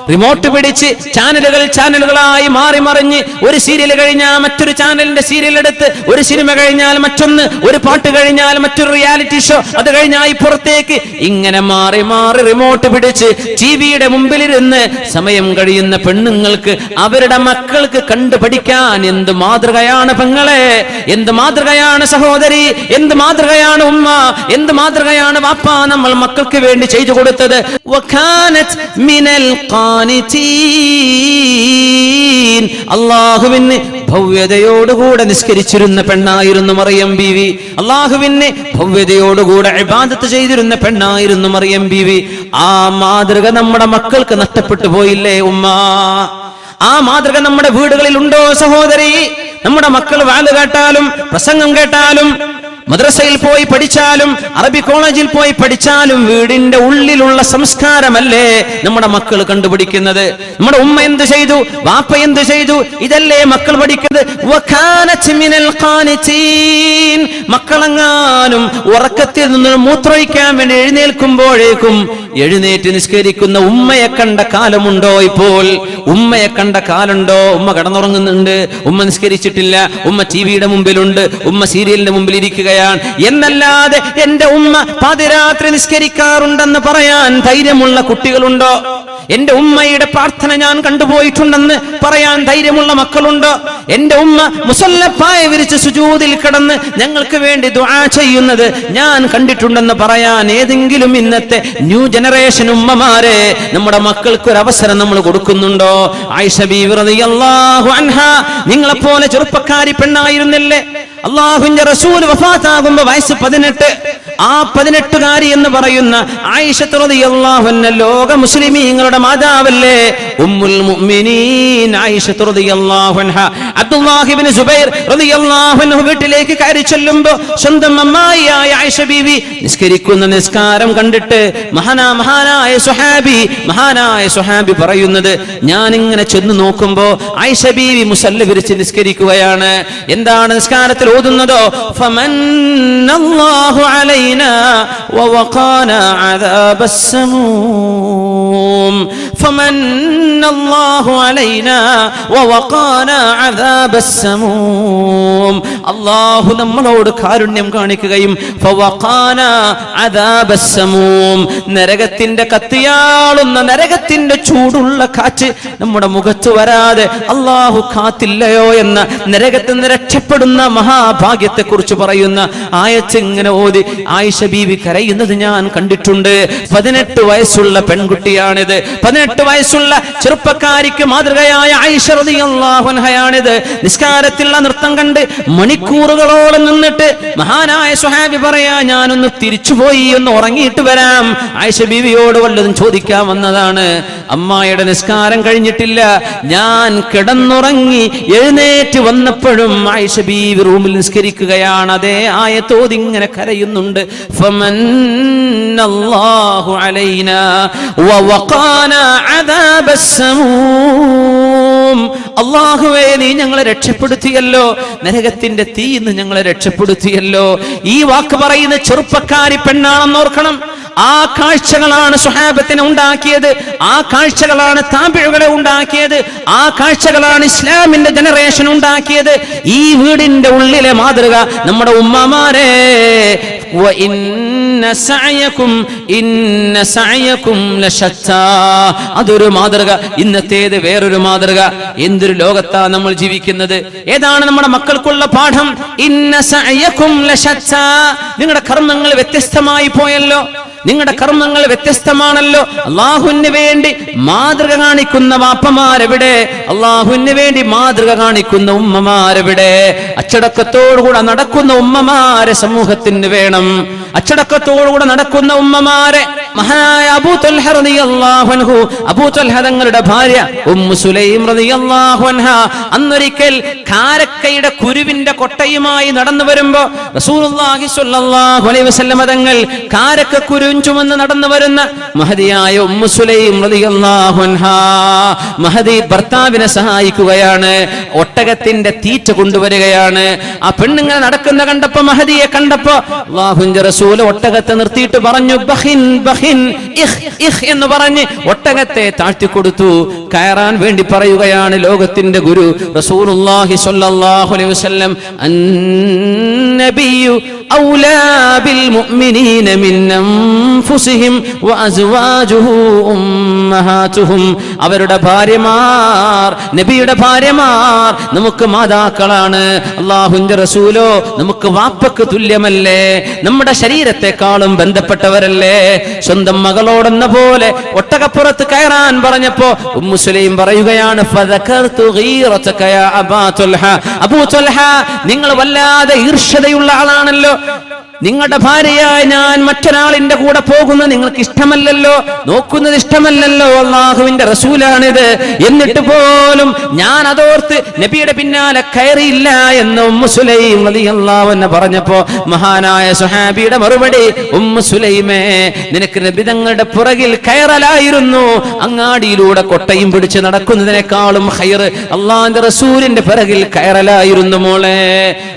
റിമോട്ട് പിടിച്ച് ചാനലുകളായി മാറി മറിഞ്ഞ് ഒരു സീരിയൽ കഴിഞ്ഞാൽ മറ്റൊരു ചാനലിന്റെ സീരിയൽ എടുത്ത്, ഒരു സിനിമ കഴിഞ്ഞാൽ മറ്റൊന്ന്, ഒരു പാട്ട് കഴിഞ്ഞാൽ മറ്റൊരു റിയാലിറ്റി ഷോ, അത് കഴിഞ്ഞാൽ പുറത്തേക്ക്, ഇങ്ങനെ മാറി മാറി റിമോട്ട് പിടിച്ച് ടിവിയുടെ മുമ്പിലിരുന്ന് സമയം കഴിയുന്ന പെണ്ണുങ്ങൾക്ക് അവരുടെ മക്കൾക്ക് കണ്ടു പഠിക്കാൻ എന്ത് മാതൃകയാണ് പെങ്ങളെ, എന്ത് മാതൃകയാണ് സഹോദരി, എന്ത് മാതൃകയാണ് ഉമ്മ, എന്ത് മാതൃകയാണ് വാപ്പ നമ്മൾ മക്കൾക്ക് വേണ്ടി ചെയ്തു കൊടുത്തത്. വകാനത് മിനൽ ഖാനിതീൻ. അല്ലാഹുവിന് ഭവ്യതയോടുകൂടെ നിസ്കരിച്ചിരുന്ന പെണ്ണായിരുന്നു മറിയം ബീവി. അല്ലാഹുവിന് ഭവ്യതയോടുകൂടെ ഇബാദത്ത് ചെയ്തിരുന്ന പെണ്ണായിരുന്നു മറിയം ബീവി. ആ മാതൃക നമ്മുടെ മക്കൾക്ക് നഷ്ടപ്പെട്ടു പോയില്ലേ ഉമ്മ? ആ മാതൃക നമ്മുടെ വീടുകളിൽ ഉണ്ടോ സഹോദരി? നമ്മുടെ മക്കൾ വാല് കേട്ടാലും പ്രസംഗം കേട്ടാലും മദ്രസയിൽ പോയി പഠിച്ചാലും അറബി കോളേജിൽ പോയി പഠിച്ചാലും വീടിന്റെ ഉള്ളിലുള്ള സംസ്കാരമല്ലേ നമ്മുടെ മക്കൾ കണ്ടുപിടിക്കുന്നത്? നമ്മുടെ ഉമ്മ എന്ത് ചെയ്തു, വാപ്പ എന്ത് ചെയ്തു, ഇതല്ലേ മക്കൾ പഠിക്കുന്നത്. മക്കളെങ്ങാനും ഉറക്കത്തിൽ നിന്ന് മൂത്രമൊഴിക്കാൻ വേണ്ടി എഴുന്നേൽക്കുമ്പോഴേക്കും എഴുന്നേറ്റ് നിസ്കരിക്കുന്ന ഉമ്മയെ കണ്ട കാലമുണ്ടോ ഇപ്പോൾ? ഉമ്മയെ കണ്ട കാലുണ്ടോ? ഉമ്മ കിടന്നുറങ്ങുന്നുണ്ട്, ഉമ്മ നിസ്കരിച്ചിട്ടില്ല, ഉമ്മ ടിവിയുടെ മുമ്പിലുണ്ട്, ഉമ്മ സീരിയലിന്റെ മുമ്പിൽ ഇരിക്കുക എന്നല്ലാതെ എന്റെ ഉമ്മ പാതിരാത്രി നിസ്കരിക്കാറുണ്ടെന്ന് പറയാൻ ധൈര്യമുള്ള കുട്ടികളുണ്ടോ? എന്റെ ഉമ്മയുടെ പ്രാർത്ഥന ഞാൻ കണ്ടുപോയിട്ടുണ്ടെന്ന് പറയാൻ ധൈര്യമുള്ള മക്കളുണ്ടോ? എന്റെ ഉമ്മ മുസല്ലപ്പായ വിരിച്ച് സുജൂദിൽ കിടന്ന് ഞങ്ങൾക്ക് വേണ്ടി ദുആ ചെയ്യുന്നത് ഞാൻ കണ്ടിട്ടുണ്ടെന്ന് പറയാൻ ഏതെങ്കിലും ഇന്നത്തെ ന്യൂ ജനറേഷൻ ഉമ്മമാരെ നമ്മുടെ മക്കൾക്ക് ഒരു അവസരം നമ്മൾ കൊടുക്കുന്നുണ്ടോ? ആയിഷ ബീവി റളിയല്ലാഹു അൻഹാ നിങ്ങളെപ്പോലെ ചെറുപ്പക്കാരി പെണ്ണായിരുന്നില്ലേ? അല്ലാഹുവിന്റെ റസൂൽ വഫാത്താകുമ്പോ വയസ്സ് 18. ആ 18കാരി എന്ന് പറയുന്ന ആയിഷ റളിയല്ലാഹു അൻഹ ലോക മുസ്ലിമീങ്ങളുടെ മാതാവല്ലേ? ഉമ്മുൽ മുഅ്മിനീൻ ആയിഷ റളിയല്ലാഹു അൻഹ അബ്ദുല്ലാഹ് ഇബ്നു സുബൈർ റളിയല്ലാഹു അൻഹു വീട്ടിലേക്ക് കയറി ചെല്ലുമ്പോൾ സ്വന്തം അമ്മായിയായ ആയിഷ ബീവി നിസ്കരിക്കുന്ന നിസ്കാരം കണ്ടിട്ട് മഹാനായ സ്വഹാബി പറയുന്നത്, ഞാൻ ഇങ്ങനെ ചെന്ന് നോക്കുമ്പോൾ ആയിഷ ബീവി മുസല്ല വിരിച്ച് നിസ്കരിക്കുകയാണ്. എന്താണ് നിസ്കാരത്തിൽ ഓതുന്നതോ? ഫമന്നല്ലാഹു അലൈനാ വവഖാനാ അദാബസ്സമൂം. ഫമന്നല്ലാഹു അലൈനാ വവഖാനാ അദാബസ്സമൂം. അല്ലാഹു നമ്മളോട് കാരുണ്യം കാണിക്കുകയും ഫവഖാനാ അദാബസ്സമൂം, നരകത്തിന്റെ കത്തിയാളുന്ന നരകത്തിന്റെ ചൂടുള്ള കാറ്റ് നമ്മുടെ മുഖത്ത് വരാതെ അല്ലാഹു കാത്തില്ലയോ എന്ന, നരകത്തിൽ നിന്ന് രക്ഷപ്പെടുന്ന മഹാഭാഗ്യത്തെ കുറിച്ച് പറയുന്ന ആയത്ത് ഇങ്ങനെ ഓതി ആയിഷ ബീവി കരയുന്നത് ഞാൻ കണ്ടിട്ടുണ്ട്. 18 വയസ്സുള്ള പെൺകുട്ടിയാണിത്. 18 വയസ്സുള്ള ചെറുപ്പക്കാരിക്ക് മാതൃകയായ ആയിഷ റളിയല്ലാഹു അൻഹയാണിത്. നിസ്കാരത്തിലുള്ള നൃത്തം കണ്ട് മണിക്കൂറുകളോളം നിന്നിട്ട് മഹാനായ സ്വഹാബി പറയാ, ഞാനൊന്ന് തിരിച്ചുപോയി ഒന്ന് ഉറങ്ങിയിട്ട് വരാം. ആയിഷ ബീവിയോട് വല്ലതും ചോദിക്കാൻ വന്നതാണ്. അമ്മായിയുടെ നിസ്കാരം കഴിഞ്ഞിട്ടില്ല, ഞാൻ കിടന്നുറങ്ങി എഴുന്നേറ്റ് വന്നപ്പോഴും ആയിഷ ബീവി റൂമിൽ നിസ്കരിക്കുകയാണ്. അതേ ആയത്തോതി ഇങ്ങനെ കരയുന്നുണ്ട്. ഫമന്നല്ലാഹു അലൈനാ വവഖാനാ അദാബസ്സമൂം. അല്ലാഹുവേ, നീ ഞങ്ങളെ രക്ഷപ്പെടുത്തിയല്ലോ, നരകത്തിന്റെ തീയിന്ന് ഞങ്ങളെ രക്ഷപ്പെടുത്തിയല്ലോ. ഈ വാക്ക് പറയുന്ന ചെറുപ്പക്കാരി പെണ്ണാണെന്ന് ഓർക്കണം. ആ കാഴ്ചകളാണ് സ്വഹാബത്തിനെ ഉണ്ടാക്കിയത്. ആ കാഴ്ചകളാണ് താബിഉകളെ ഉണ്ടാക്കിയത്. ആ കാഴ്ചകളാണ് ഇസ്ലാമിന്റെ ജനറേഷൻ ഉണ്ടാക്കിയത്. ഈ വീടിന്റെ ഉള്ളിലെ മാതൃക നമ്മുടെ ഉമ്മമാരെ. അതൊരു മാതൃക, ഇന്നത്തേത് വേറൊരു മാതൃക. എന്തൊരു ലോകത്താ നമ്മൾ ജീവിക്കുന്നത്? ഏതാണ് നമ്മുടെ മക്കൾക്കുള്ള പാഠം? നിങ്ങളുടെ കർമ്മങ്ങൾ വ്യത്യസ്തമായി പോയല്ലോ, നിങ്ങളുടെ കർമ്മങ്ങൾ വ്യത്യസ്തമാണല്ലോ. അള്ളാഹുവിന് വേണ്ടി മാതൃക കാണിക്കുന്ന വാപ്പമാരെവിടെ? അള്ളാഹുവിന് വേണ്ടി മാതൃക കാണിക്കുന്ന ഉമ്മമാരെവിടെ? അച്ചടക്കത്തോടുകൂടെ നടക്കുന്ന ഉമ്മമാരെ സമൂഹത്തിന് വേണം. അച്ചടക്കത്തോടുകൂടെ നടക്കുന്ന ഉമ്മമാരെ. മഹാനായ അബൂ തൽഹ റളിയല്ലാഹു അൻഹു, അബൂ തൽഹ തങ്ങളുടെ ഭാര്യ ഉമ്മു സുലൈം റളിയല്ലാഹു അൻഹ അന്നൊരിക്കൽ കാരക്കയുടെ കുരുവിന്റെ കൊട്ടയുമായി നടന്നു വരുമ്പോ റസൂലുള്ളാഹി സ്വല്ലല്ലാഹു അലൈഹി വസല്ലം തങ്ങൾ കാരക്ക കുരു ചുമന്ന് നടന്നു വരുന്ന മഹദിയായ ഉമ്മു സുലൈം റളിയല്ലാഹു അൻഹ, മഹദി ഭർത്താവിനെ സഹായിക്കുകയാണ്. ഒട്ടകത്തിന്റെ തീറ്റ കൊണ്ടുവരികയാണ്. ആ പെണ്ണുങ്ങൾ നടക്കുന്ന കണ്ടപ്പോ, മഹദിയെ കണ്ടപ്പോ അല്ലാഹുവിന്റെ റസൂൽ ഒട്ടകത്തെ നിർത്തിയിട്ട് പറഞ്ഞു, ബഹിൻ ബഹിൻ ഇഖ് ഇഖ് എന്ന് പറഞ്ഞ് ഒട്ടകത്തെ താഴ്ത്തിക്കൊടുത്തു. കയറാൻ വേണ്ടി പറയുകയാണ് ലോകത്തിന്റെ ഗുരു റസൂലുള്ളാഹി സ്വല്ലല്ലാഹു അലൈഹി വസല്ലം. അന്നബിയു ഔലാ ബിൽ മുഅ്മിനീന മിൻ അൻഫുസിഹിം വഅസ്വാജുഹു ഉമ്മഹാതുഹും. അവരുടെ ഭാര്യമാർ, നബിയുടെ ഭാര്യമാർ നമുക്ക് മാതാക്കളാണ്. അല്ലാഹുവിന്റെ റസൂലോ നമുക്ക് വാപ്പക്ക് തുല്യമല്ലേ? നമ്മുടെ ശരീരത്തെക്കാളും ബന്ധപ്പെട്ടവരല്ലേ? സ്വന്തം മകളോടെന്ന പോലെ ഒട്ടകപ്പുറത്ത് കയറാൻ പറഞ്ഞപ്പോ ഉമ്മു സുലൈം പറയുകയാണ്, ഫദകർതു ഗീറതക യാ അബാ തുൽഹ. അബൂ തുൽഹ, നിങ്ങൾ വല്ലാതെ ഈർഷ്യതയുള്ള ആളാണല്ലോ. നിങ്ങളുടെ ഭാര്യയായ ഞാൻ മറ്റൊരാളിന്റെ കൂടെ പോകുന്നത് നിങ്ങൾക്ക് ഇഷ്ടമല്ലല്ലോ, നോക്കുന്നത് ഇഷ്ടമല്ലല്ലോ. അള്ളാഹുവിന്റെ റസൂലാണിത്. എന്നിട്ട് പോലും ഞാൻ അതോർത്ത് നബിയുടെ പിന്നാലെ കയറിയില്ല എന്ന് ഉമ്മു സുലൈം റളിയല്ലാഹു അൻഹ പറഞ്ഞപ്പോ മഹാനായ സ്വഹാബിയുടെ മറുപടി, ഉമ്മു സുലൈമേ, നിനക്ക് നബി തങ്ങളുടെ പുറകിൽ കയറലായിരുന്നു. അങ്ങാടിയിലൂടെ കൊട്ടയും പിടിച്ച് നടക്കുന്നതിനേക്കാളും ഖൈർ അള്ളാഹുവിന്റെ റസൂലിന്റെ പുറകിൽ കയറലായിരുന്നു മോളെ.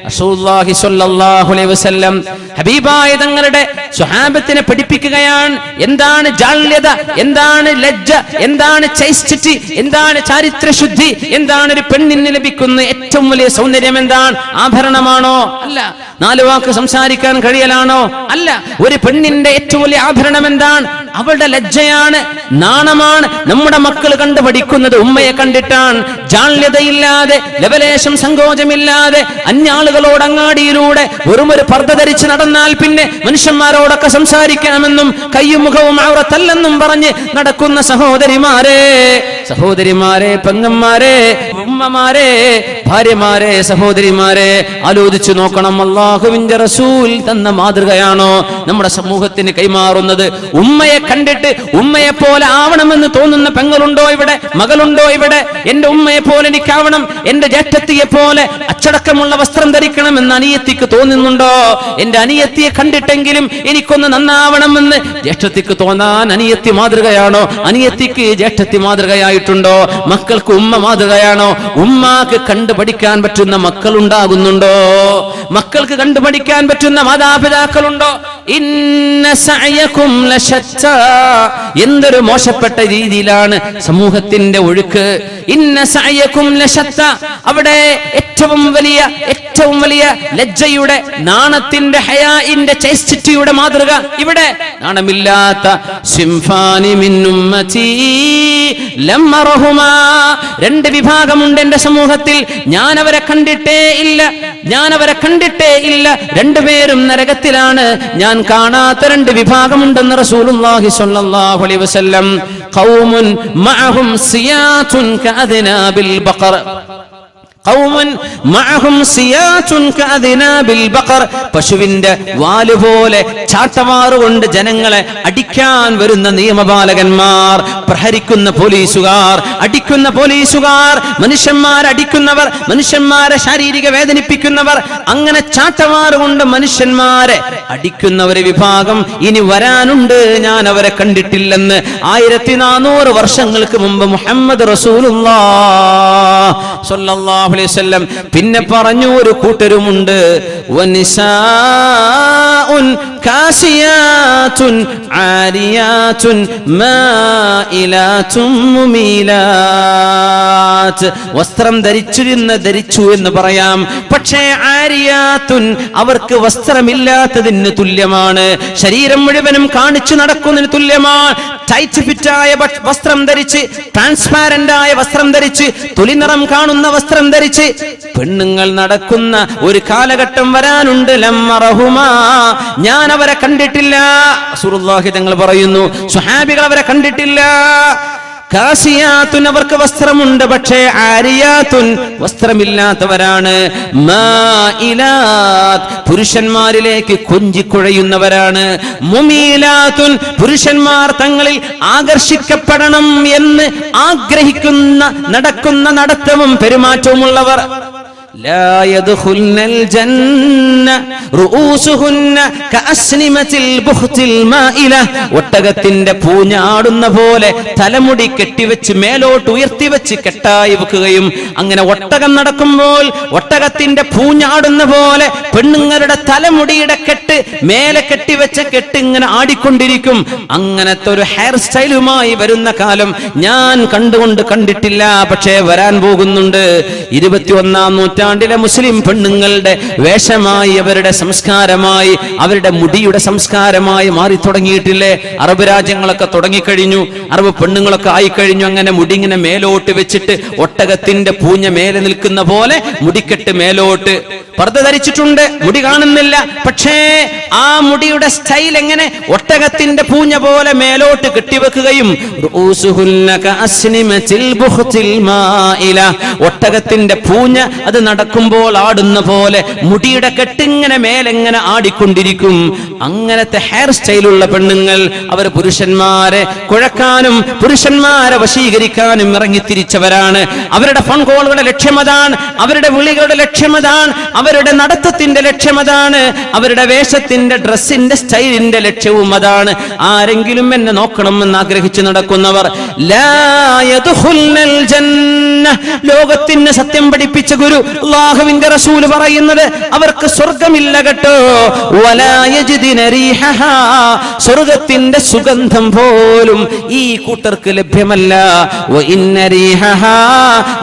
റസൂലുള്ളാഹി സ്വല്ലല്ലാഹു അലൈഹി വസല്ലം ഹബീബായ തങ്ങളുടെ സ്വഹാബത്തിനെ പഠിപ്പിക്കുകയാണ്. എന്താണ് ജാള്യത, എന്താണ് ലജ്ജ, എന്താണ് ചൈസ്റ്റിറ്റി, എന്താണ് ചാരിത്രശുദ്ധി, എന്താണ് ഒരു പെണ്ണിന് ലഭിക്കുന്ന ഏറ്റവും വലിയ സൗന്ദര്യം? എന്താണ്? ആഭരണമാണോ? അല്ല. 4 വാക്ക് സംസാരിക്കാൻ കഴിയലാണോ? അല്ല. ഒരു പെണ്ണിന്റെ ഏറ്റവും വലിയ ആഭരണം എന്താണ്? അവളുടെ ലജ്ജയാണ്, നാണമാണ്. നമ്മുടെ മക്കൾ കണ്ടു പഠിക്കുന്നത് ഉമ്മയെ കണ്ടിട്ടാണ്. ജാള്യതയില്ലാതെ, ലവലേശം സങ്കോചമില്ലാതെ അന്യാളുകളോട് അങ്ങാടിയിലൂടെ വെറുമൊരു പർദ്ദ ധരിച്ച് നടന്നാൽ പിന്നെ മനുഷ്യന്മാരോടൊക്കെ സംസാരിക്കണമെന്നും കയ്യും മുഖവും ഔറത്തല്ലെന്നും പറഞ്ഞ് നടക്കുന്ന സഹോദരിമാരെ, സഹോദരിമാരെ, പെങ്ങന്മാരെ, ഉമ്മമാരെ, ഭാര്യമാരെ, സഹോദരിമാരെ, ആലോചിച്ചു നോക്കണം. അല്ലാഹുവിന്റെ റസൂൽ തന്ന മാതൃകയാണോ നമ്മുടെ സമൂഹത്തിന് കൈമാറുന്നത്? ഉമ്മയെ കണ്ടിട്ട് ഉമ്മയെ പോലെ ആവണമെന്ന് തോന്നുന്ന പെങ്ങളുണ്ടോ ഇവിടെ? മകളുണ്ടോ ഇവിടെ? എന്റെ ഉമ്മയെ പോലെ എനിക്കാവണം, എന്റെ ജ്യേഷ്ഠത്തിയെ പോലെ അച്ചടക്കമുള്ള വസ്ത്രം ധരിക്കണമെന്ന് അനിയത്തിക്ക് തോന്നുന്നുണ്ടോ? എന്റെ അനിയത്തിയെ കണ്ടിട്ടെങ്കിലും എനിക്കൊന്ന് നന്നാവണമെന്ന് ജ്യേഷ്ഠത്തിക്ക് തോന്നാൻ അനിയത്തി മാതൃകയാണോ? അനിയത്തിക്ക് ജ്യേഷ്ഠത്തി മാതൃകയായിട്ടുണ്ടോ? മക്കൾക്ക് ഉമ്മ മാതൃകയാണോ? ഉമ്മാക്ക് കണ്ടുപഠിക്കാൻ പറ്റുന്ന മക്കൾ ഉണ്ടാകുന്നുണ്ടോ? മക്കൾക്ക് കണ്ടുപഠിക്കാൻ പറ്റുന്ന മാതാപിതാക്കളുണ്ടോ? ഇന്ന സഅയകും ലശത്താ. എന്തൊരു മോശപ്പെട്ട രീതിയിലാണ് സമൂഹത്തിന്റെ ഒഴുക്ക്. ഇന്ന സഅയകും ലശത്താ. അവിടെ ഏറ്റവും വലിയ ഏറ്റവും വലിയ ലജ്ജയുടെ, നാണത്തിന്റെ, ഹയാഇന്റെ, ചൈസ്റ്റിറ്റിയുടെ മാതൃക ഇവിടെ. നാണമില്ലാത്ത സിംഫാനി മിൻ ഉമ്മതി ലം അറഹുമാ, രണ്ട് വിഭാഗമുണ്ട് എന്റെ സമൂഹത്തിൽ, ഞാൻ അവരെ കണ്ടിട്ടേ ഇല്ല, രണ്ടുപേരും നരകത്തിലാണ്, ഞാൻ കാണാത്ത രണ്ട് വിഭാഗമുണ്ടെന്ന് റസൂലുള്ളാഹി സ്വല്ലല്ലാഹു അലൈഹി വസല്ലം. ഖൗമുൻ മഅഹും സിയാതുൻ കഅദ്നാബിൽ ബഖർ, പശുവിന്റെ വാലുപോലെ ചാട്ടവാറുകൊണ്ട് ജനങ്ങളെ അടിക്കാൻ വരുന്ന നിയമപാലകന്മാർ, പ്രഹരിക്കുന്ന പോലീസുകാർ, അടിക്കുന്ന പോലീസുകാർ, മനുഷ്യന്മാരടിക്കുന്നവർ, മനുഷ്യന്മാരെ ശാരീരിക വേദനിപ്പിക്കുന്നവർ, അങ്ങനെ ചാട്ടവാറുകൊണ്ട് മനുഷ്യന്മാരെ അടിക്കുന്ന ഒരു വിഭാഗം ഇനി വരാനുണ്ട്, ഞാൻ അവരെ കണ്ടിട്ടില്ലെന്ന് 1400 വർഷങ്ങൾക്ക് മുമ്പ് മുഹമ്മദ് റസൂലുള്ളാഹി സ്വല്ലല്ലാഹു അലൈഹി വസല്ലം പിന്നെ പറഞ്ഞു. ഒരു കൂട്ടരുമുണ്ട്, വനിസാഉൻ കാസിയാതുൻ ആരിയാതുൻ മായിലാതുൻ മുമീലാത്ത്, വസ്ത്രം ധരിച്ചു എന്ന് പറയാം, പക്ഷേ ആരിയാതുൻ അവർക്ക് വസ്ത്രമില്ലാത്തതിന് തുല്യമാണ്, ശരീരം മുഴുവനും കാണിച്ചു നടക്കുന്നതിന് തുല്യമാണ്. ടൈറ്റ് ഫിറ്റായ വസ്ത്രം ധരിച്ച്, ട്രാൻസ്പാരന്റ് ആയ വസ്ത്രം ധരിച്ച്, തൊലിനിറം കാണുന്ന വസ്ത്രം ധരിച്ച് പെണ്ണുങ്ങൾ നടക്കുന്ന ഒരു കാലഘട്ടം വരാനുണ്ട്. ലമ്മറഹുമാ, ഞാൻ അവരെ കണ്ടിട്ടില്ല. റസൂലുള്ളാഹി തങ്ങൾ പറയുന്നു, സ്വഹാബികൾ അവരെ കണ്ടിട്ടില്ല. കാസിയാത്തുൻ അവർക്ക് വസ്ത്രമുണ്ട്, പക്ഷേ ആരിയാത്തുൻ വസ്ത്രമില്ലാത്തവരാണ്. മായിലാത്ത് പുരുഷന്മാരിലേക്ക് കൊഞ്ചിക്കുഴയുന്നവരാണ്. മുമീലാത്തുൻ പുരുഷന്മാർ തങ്ങളിൽ ആകർഷിക്കപ്പെടണം എന്ന് ആഗ്രഹിക്കുന്ന, നടക്കുന്ന നടത്തവും പെരുമാറ്റവുമുള്ളവർ. لا يدخلن الجنة رؤوسهن كأسنمة البخت المائلة, ഒട്ടകത്തിന്റെ പൂഞ്ഞാടുന്ന പോലെ തലമുടി കെട്ടിവെച്ച് മേലോട്ട് ഉയർത്തിവെച്ച് കെട്ടായി വെക്കുകയും, അങ്ങനെ ഒട്ടകം നടക്കുമ്പോൾ ഒട്ടകത്തിന്റെ പൂഞ്ഞാടുന്ന പോലെ പെണ്ണുങ്ങളുടെ തലമുടിയുടെ കെട്ട് മേലെ കെട്ടിവെച്ച കെട്ട് ഇങ്ങനെ ആടിക്കൊണ്ടിരിക്കും. അങ്ങനത്തെ ഒരു ഹെയർ സ്റ്റൈലുമായി വരുന്ന കാലം ഞാൻ കണ്ടിട്ടില്ല, പക്ഷേ വരാൻ പോകുന്നുണ്ട്. 21-ാം നൂറ്റാണ്ടിലെ മുസ്ലിം പെണ്ണുങ്ങളുടെ വേഷമായി, അവരുടെ സംസ്കാരമായി, അവരുടെ മുടിയുടെ സംസ്കാരമായി മാറി തുടങ്ങിയിട്ടില്ലേ? അറബ് രാജ്യങ്ങളൊക്കെ തുടങ്ങിക്കഴിഞ്ഞു, അറബ് പെണ്ണുങ്ങളൊക്കെ ആയിക്കഴിഞ്ഞു. അങ്ങനെ മുടി ഇങ്ങനെ മേലോട്ട് വെച്ചിട്ട് ഒട്ടകത്തിന്റെ പൂഞ്ഞ മേലെ നിൽക്കുന്ന പോലെ മുടിക്കെട്ട് മേലോട്ട്, പർദ്ദ ധരിച്ചിട്ടുണ്ട്, മുടി കാണുന്നില്ല, പക്ഷേ ആ മുടിയുടെ സ്റ്റൈൽ എങ്ങനെ? ഒട്ടകത്തിന്റെ പൂഞ്ഞ പോലെ മേലോട്ട് കെട്ടിവെക്കുകയും, ഒട്ടകത്തിന്റെ പൂഞ്ഞ അത് നടക്കുമ്പോൾ ആടുന്ന പോലെ മുടിയുടെ കെട്ടിങ്ങനെ മേലെങ്ങനെ ആടിക്കൊണ്ടിരിക്കും. അങ്ങനത്തെ ഹെയർ സ്റ്റൈലുള്ള പെണ്ണുങ്ങൾ, അവർ പുരുഷന്മാരെ കുഴക്കാനും പുരുഷന്മാരെ വശീകരിക്കാനും ഇറങ്ങിത്തിരിച്ചവരാണ്. അവരുടെ ഫോൺ കോളുകളുടെ ലക്ഷ്യമതാണ്, അവരുടെ വിളികളുടെ ലക്ഷ്യമതാണ്, അവരുടെ നടത്തത്തിന്റെ ലക്ഷ്യമതാണ്, അവരുടെ വേഷത്തിന്റെ, ഡ്രസ്സിന്റെ സ്റ്റൈലിന്റെ ലക്ഷ്യവും അതാണ്. ആരെങ്കിലും എന്നെ നോക്കണമെന്ന് ആഗ്രഹിച്ചു നടക്കുന്നവർ ലാ യദ്ഖുൽനൽ ജന്ന, ലോകത്തിന് സത്യം പഠിപ്പിച്ച ഗുരു അല്ലാഹുവിന്റെ റസൂൽ പറയുന്നത് അവർക്ക് സ്വർഗ്ഗമില്ല കേട്ടോ. വലാ യജിദിന റീഹഹാ, സ്വർഗ്ഗത്തിന്റെ സുഗന്ധം പോലും ഈ കൂട്ടർക്ക് ലഭ്യമല്ല. വ ഇന്ന റീഹഹാ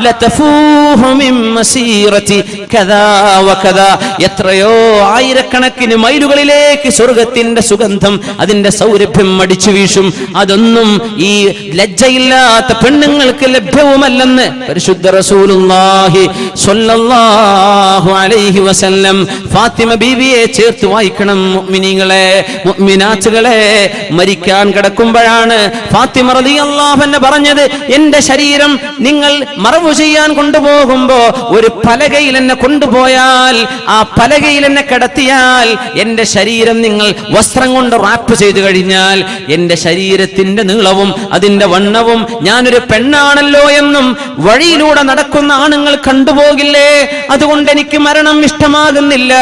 ലതഫൂഹു മിൻ മസീറതി കദാ വകദാ, എത്രയോ ആയിരക്കണക്കിന് മൈലുകളിലേക്ക് സ്വർഗ്ഗത്തിന്റെ സുഗന്ധം, അതിന്റെ സൗരഭ്യം അടിച്ചു വീശും. അതൊന്നും ഈ ലജ്ജയില്ലാത്ത പെണ്ണുങ്ങൾക്ക് ലഭ്യവുമല്ലെന്ന് പരിശുദ്ധ റസൂലുള്ളാഹി സ്വല്ലല്ലാഹു അലൈഹി വസല്ലം ഫാത്തിമ ബീവിയെ ചേർത്ത് വായിക്കണം. മുഅ്മിനീങ്ങളെ, മുഅ്മിനാത്തുകളെ, മരിക്കാൻ കിടക്കുമ്പോഴാണ് ഫാത്തിമ റളിയല്ലാഹു അൻഹ പറഞ്ഞത്, എന്റെ ശരീരം നിങ്ങൾ മറവു ചെയ്യാൻ കൊണ്ടുപോകുമ്പോ ഒരു പലകയിൽ എന്നെ കൊണ്ടുപോയാൽ, ആ പലകയിൽ എന്നെ കിടത്തിയാൽ, എന്റെ ശരീരം നിങ്ങൾ വസ്ത്രം കൊണ്ട് റാപ്പ് ചെയ്തു കഴിഞ്ഞാൽ, എന്റെ ശരീരത്തിന്റെ നീളവും അതിന്റെ വണ്ണവും ഞാനൊരു പെണ്ണാണല്ലോ എന്നും വഴിയിലൂടെ നടക്കുന്ന ആണുങ്ങൾ കണ്ടുപോകില്ലേ? അതുകൊണ്ട് എനിക്ക് മരണം ഇഷ്ടമാകുന്നില്ല.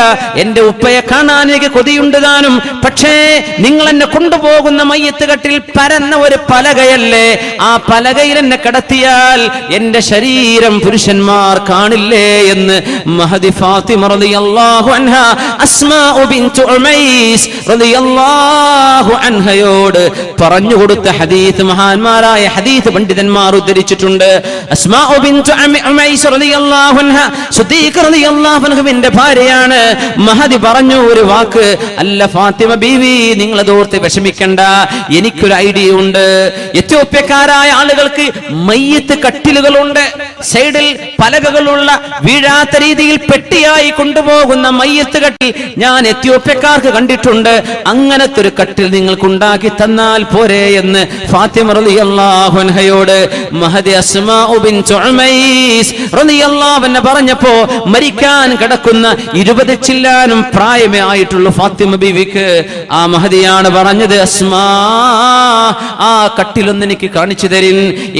എന്റെ ഉപ്പയെ കാണാൻ എനിക്ക് കൊതിയുണ്ട് താനും, പക്ഷേ നിങ്ങൾ എന്നെ കൊണ്ടുപോകുന്ന മയ്യത്ത് കട്ടിൽ പരന്ന ഒരു പലകയല്ലേ, ആ പലകയിൽ എന്നെ കിടത്തിയാൽ എന്റെ ശരീരം പുരുഷന്മാർ കാണില്ലേ എന്ന് മഹദി ഫാത്തിമ റളിയല്ലാഹു അൻഹ അസ്മാഉ ബിൻതു ഉമൈസ് റളിയല്ലാഹു അൻഹയോട് പറഞ്ഞു കൊടുത്ത ഹദീസ് മഹാന്മാരായ ഹദീസ് പണ്ഡിതന്മാർ ഉദ്ധരിച്ചിട്ടുണ്ട്. അസ്മാ ബിൻതു ഉമൈസ് റളിയല്ലാഹു അൻഹ സിദ്ദീഖ് റളിയല്ലാഹു അൻഹുവിന്റെ ഭാര്യയാണ്. മഹദി പറഞ്ഞു ഒരു വാക്ക്, അല്ല ഫാത്തിമ ബീവി, നിങ്ങൾ അതോർത്ത് വിഷമിക്കണ്ട, എനിക്കൊരു ഐഡിയ ഉണ്ട്. എത്യോപ്യക്കാരായ ആളുകൾക്ക് മയ്യത്ത് കട്ടിലുകളുണ്ട്, സൈഡിൽ പലകകളുള്ള, വീഴാത്ത രീതിയിൽ പെട്ടിയായി കൊണ്ടുപോകുന്ന മയ്യത്ത് കട്ടിൽ ഞാൻ എത്യോപ്യക്കാർക്ക് കണ്ടിട്ടുണ്ട്. അങ്ങനത്തെ ഒരു കട്ടിൽ നിങ്ങൾക്ക് ഉണ്ടാക്കി തന്നാൽ പോരെ എന്ന് ഫാത്തിമ റളിയല്ലാഹു അൻഹയോട് മഹദി അസ്മാ ബിൻതു ഉമൈസ് റളിയല്ലാഹു അൻഹ പറഞ്ഞപ്പോ, മരിക്കാൻ കിടക്കുന്ന 20 ചില്ലാനും പ്രായമേ ആയിട്ടുള്ള ഫാത്തിമ ബീവിക്ക് ആ മഹദിയാണ് പറഞ്ഞത്, അസ്മാ, ആ കട്ടിലൊന്ന് എനിക്ക് കാണിച്ചു തരിൻ.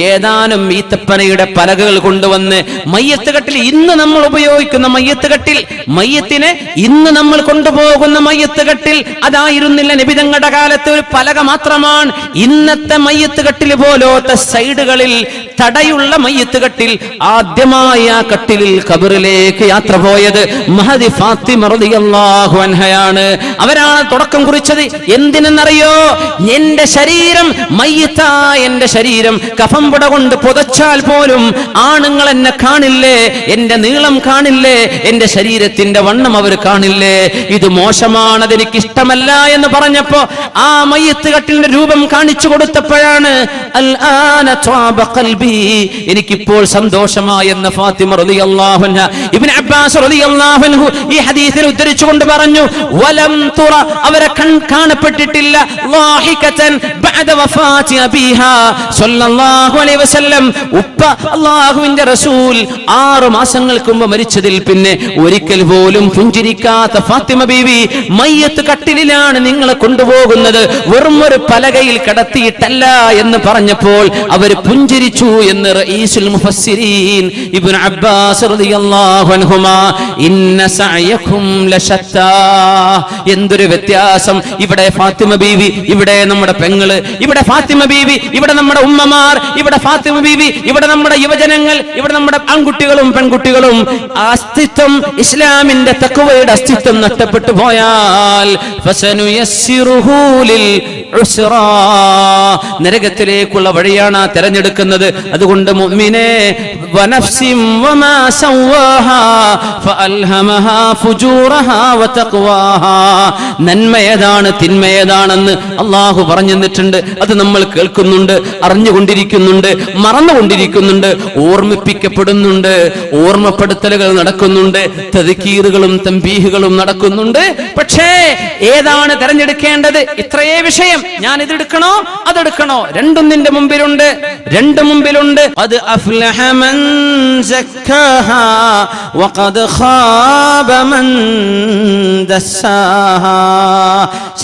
ഏതാനും ഈത്തപ്പനയുടെ പലകകൾ കൊണ്ടുവന്ന് മയ്യത്ത് കട്ടിൽ, ഇന്ന് നമ്മൾ ഉപയോഗിക്കുന്ന മയ്യത്ത് കട്ടിൽ, മയ്യത്തിനെ ഇന്ന് നമ്മൾ കൊണ്ടുപോകുന്ന മയ്യത്ത് കട്ടിൽ അതായിരുന്നില്ല നബി തങ്ങളുടെ കാലത്ത്. ഒരു പലക മാത്രമാണ്. ഇന്നത്തെ മയ്യത്ത് കട്ടിൽ പോലത്തെ സൈഡുകളിൽ തടയുള്ള മയ്യത്ത് കട്ടിൽ. ആദ്യമായി ആ കട്ടിലിൽ ഖബറിലേക്ക് യാത്ര പോയത് മഹദി ഫാത്തിമ റളിയല്ലാഹു അൻഹയാണ്. അവരാണ് തുടക്കം കുറിച്ചത്. എന്തിനെന്നറിയോ? എന്റെ ശരീരം മയ്യത്തായ എന്റെ ശരീരം കഫംപുട കൊണ്ട് പുതച്ചാൽ പോലും ആണുങ്ങൾ എന്നെ കാണില്ലേ, എന്റെ നീളം കാണില്ലേ, എന്റെ ശരീരത്തിന്റെ വണ്ണം അവർ കാണില്ലേ. ഇത് മോശമാണ്, അതെനിക്ക് ഇഷ്ടമല്ല എന്ന് പറഞ്ഞപ്പോ ആ മയ്യത്ത് കട്ടിലിന്റെ രൂപം കാണിച്ചു കൊടുത്തപ്പോഴാണ് എനിക്കിപ്പോൾ സന്തോഷമായി എന്ന് ഫാത്തിമ റളിയല്ലാഹു അൻഹ. ഇബ്നു അബ്ബാസ് റളിയല്ലാഹു അൻഹു ഈ ഹദീസിനെ ഉദ്ധരിച്ചുകൊണ്ട് പറഞ്ഞു, വലം തുറ, അവരെ കാണപ്പെട്ടിട്ടില്ല, ളാഹികതൻ ബഅദ വഫാതി അബീഹാ സ്വല്ലല്ലാഹു അലൈഹി വസല്ലം. ഉപ്പ അല്ലാഹുവിന്റെ റസൂൽ 6 മാസങ്ങൾക്ക് മുമ്പ് മരിച്ചതിൽ പിന്നെ ഒരിക്കൽ പോലും പുഞ്ചിരിക്കാത്ത ഫാത്തിമ ബീവി മയ്യത്ത് കട്ടിലിലാണ് നിങ്ങളെ കൊണ്ടുപോകുന്നത്, വെറും ഒരു പലകയിൽ കിടത്തിയിട്ടല്ല എന്ന് പറഞ്ഞപ്പോൾ അവർ പുഞ്ചിരിച്ചു എന്ന് റഈസുൽ മുഫസ്സിരീൻ ഇബ്നു അബ്ബാസ് റളിയല്ലാഹു അൻഹുമാ. ഇന്ന സഅയകും ലശത്താ, എന്തൊരു വ്യത്യാസം. ഇവിടെ ഫാത്തിമ ബീവി, ഇവിടെ നമ്മുടെ പെങ്ങള്, ഇവിടെ ഫാത്തിമ ബീവി, ഇവിടെ നമ്മുടെ ഉമ്മമാർ, ഇവിടെ ഫാത്തിമ ബീവി, ഇവിടെ നമ്മുടെ യുവജനങ്ങൾ, ഇവിടെ നമ്മുടെ ആൺകുട്ടികളും പെൺകുട്ടികളും. അസ്തിത്വം, ഇസ്ലാമിന്റെ തഖ്വയുടെ അസ്തിത്വം നഷ്ടപ്പെട്ടു പോയാൽ ഫസനുയസ്സിറുഹു ലിൽ ഉസ്റാ, നരകത്തിലേക്കുള്ള വഴിയാണ് തെരഞ്ഞെടുക്കുന്നത്. അതുകൊണ്ട് മുഅ്മിനേ, വനഫ്സിൻ വമാ സവ്വാഹാ ഫഅൽഹമഹാ ഫുജൂറഹാ വതഖ്വാഹാ, നന്മയേതാണ് തിന്മയേതാണെന്ന് അല്ലാഹു പറഞ്ഞു തന്നിട്ടുണ്ട്. അത് നമ്മൾ കേൾക്കുന്നുണ്ട്, അറിഞ്ഞുകൊണ്ടിരിക്കുന്നുണ്ട്, മറന്നുകൊണ്ടിരിക്കുന്നുണ്ട്, ഓർമ്മിപ്പിക്കപ്പെടുന്നുണ്ട്, ഓർമ്മപ്പെടുത്തലുകൾ നടക്കുന്നുണ്ട്, തദ്കീറുകളും തംബീഹുകളും നടക്കുന്നുണ്ട്. പക്ഷേ ഏതാണ് തെരഞ്ഞെടുക്കേണ്ടത്? ഇത്രയേ വിഷയം. ഞാൻ ഇതെടുക്കണോ അതെടുക്കണോ? രണ്ടും നിന്റെ മുമ്പിലുണ്ട്, രണ്ടും മുമ്പിലുണ്ട്. അത് അഫ്ലഹ മൻ സക്കാഹാ വഖദ് ഖാബ മൻ ദസ്സാഹാ.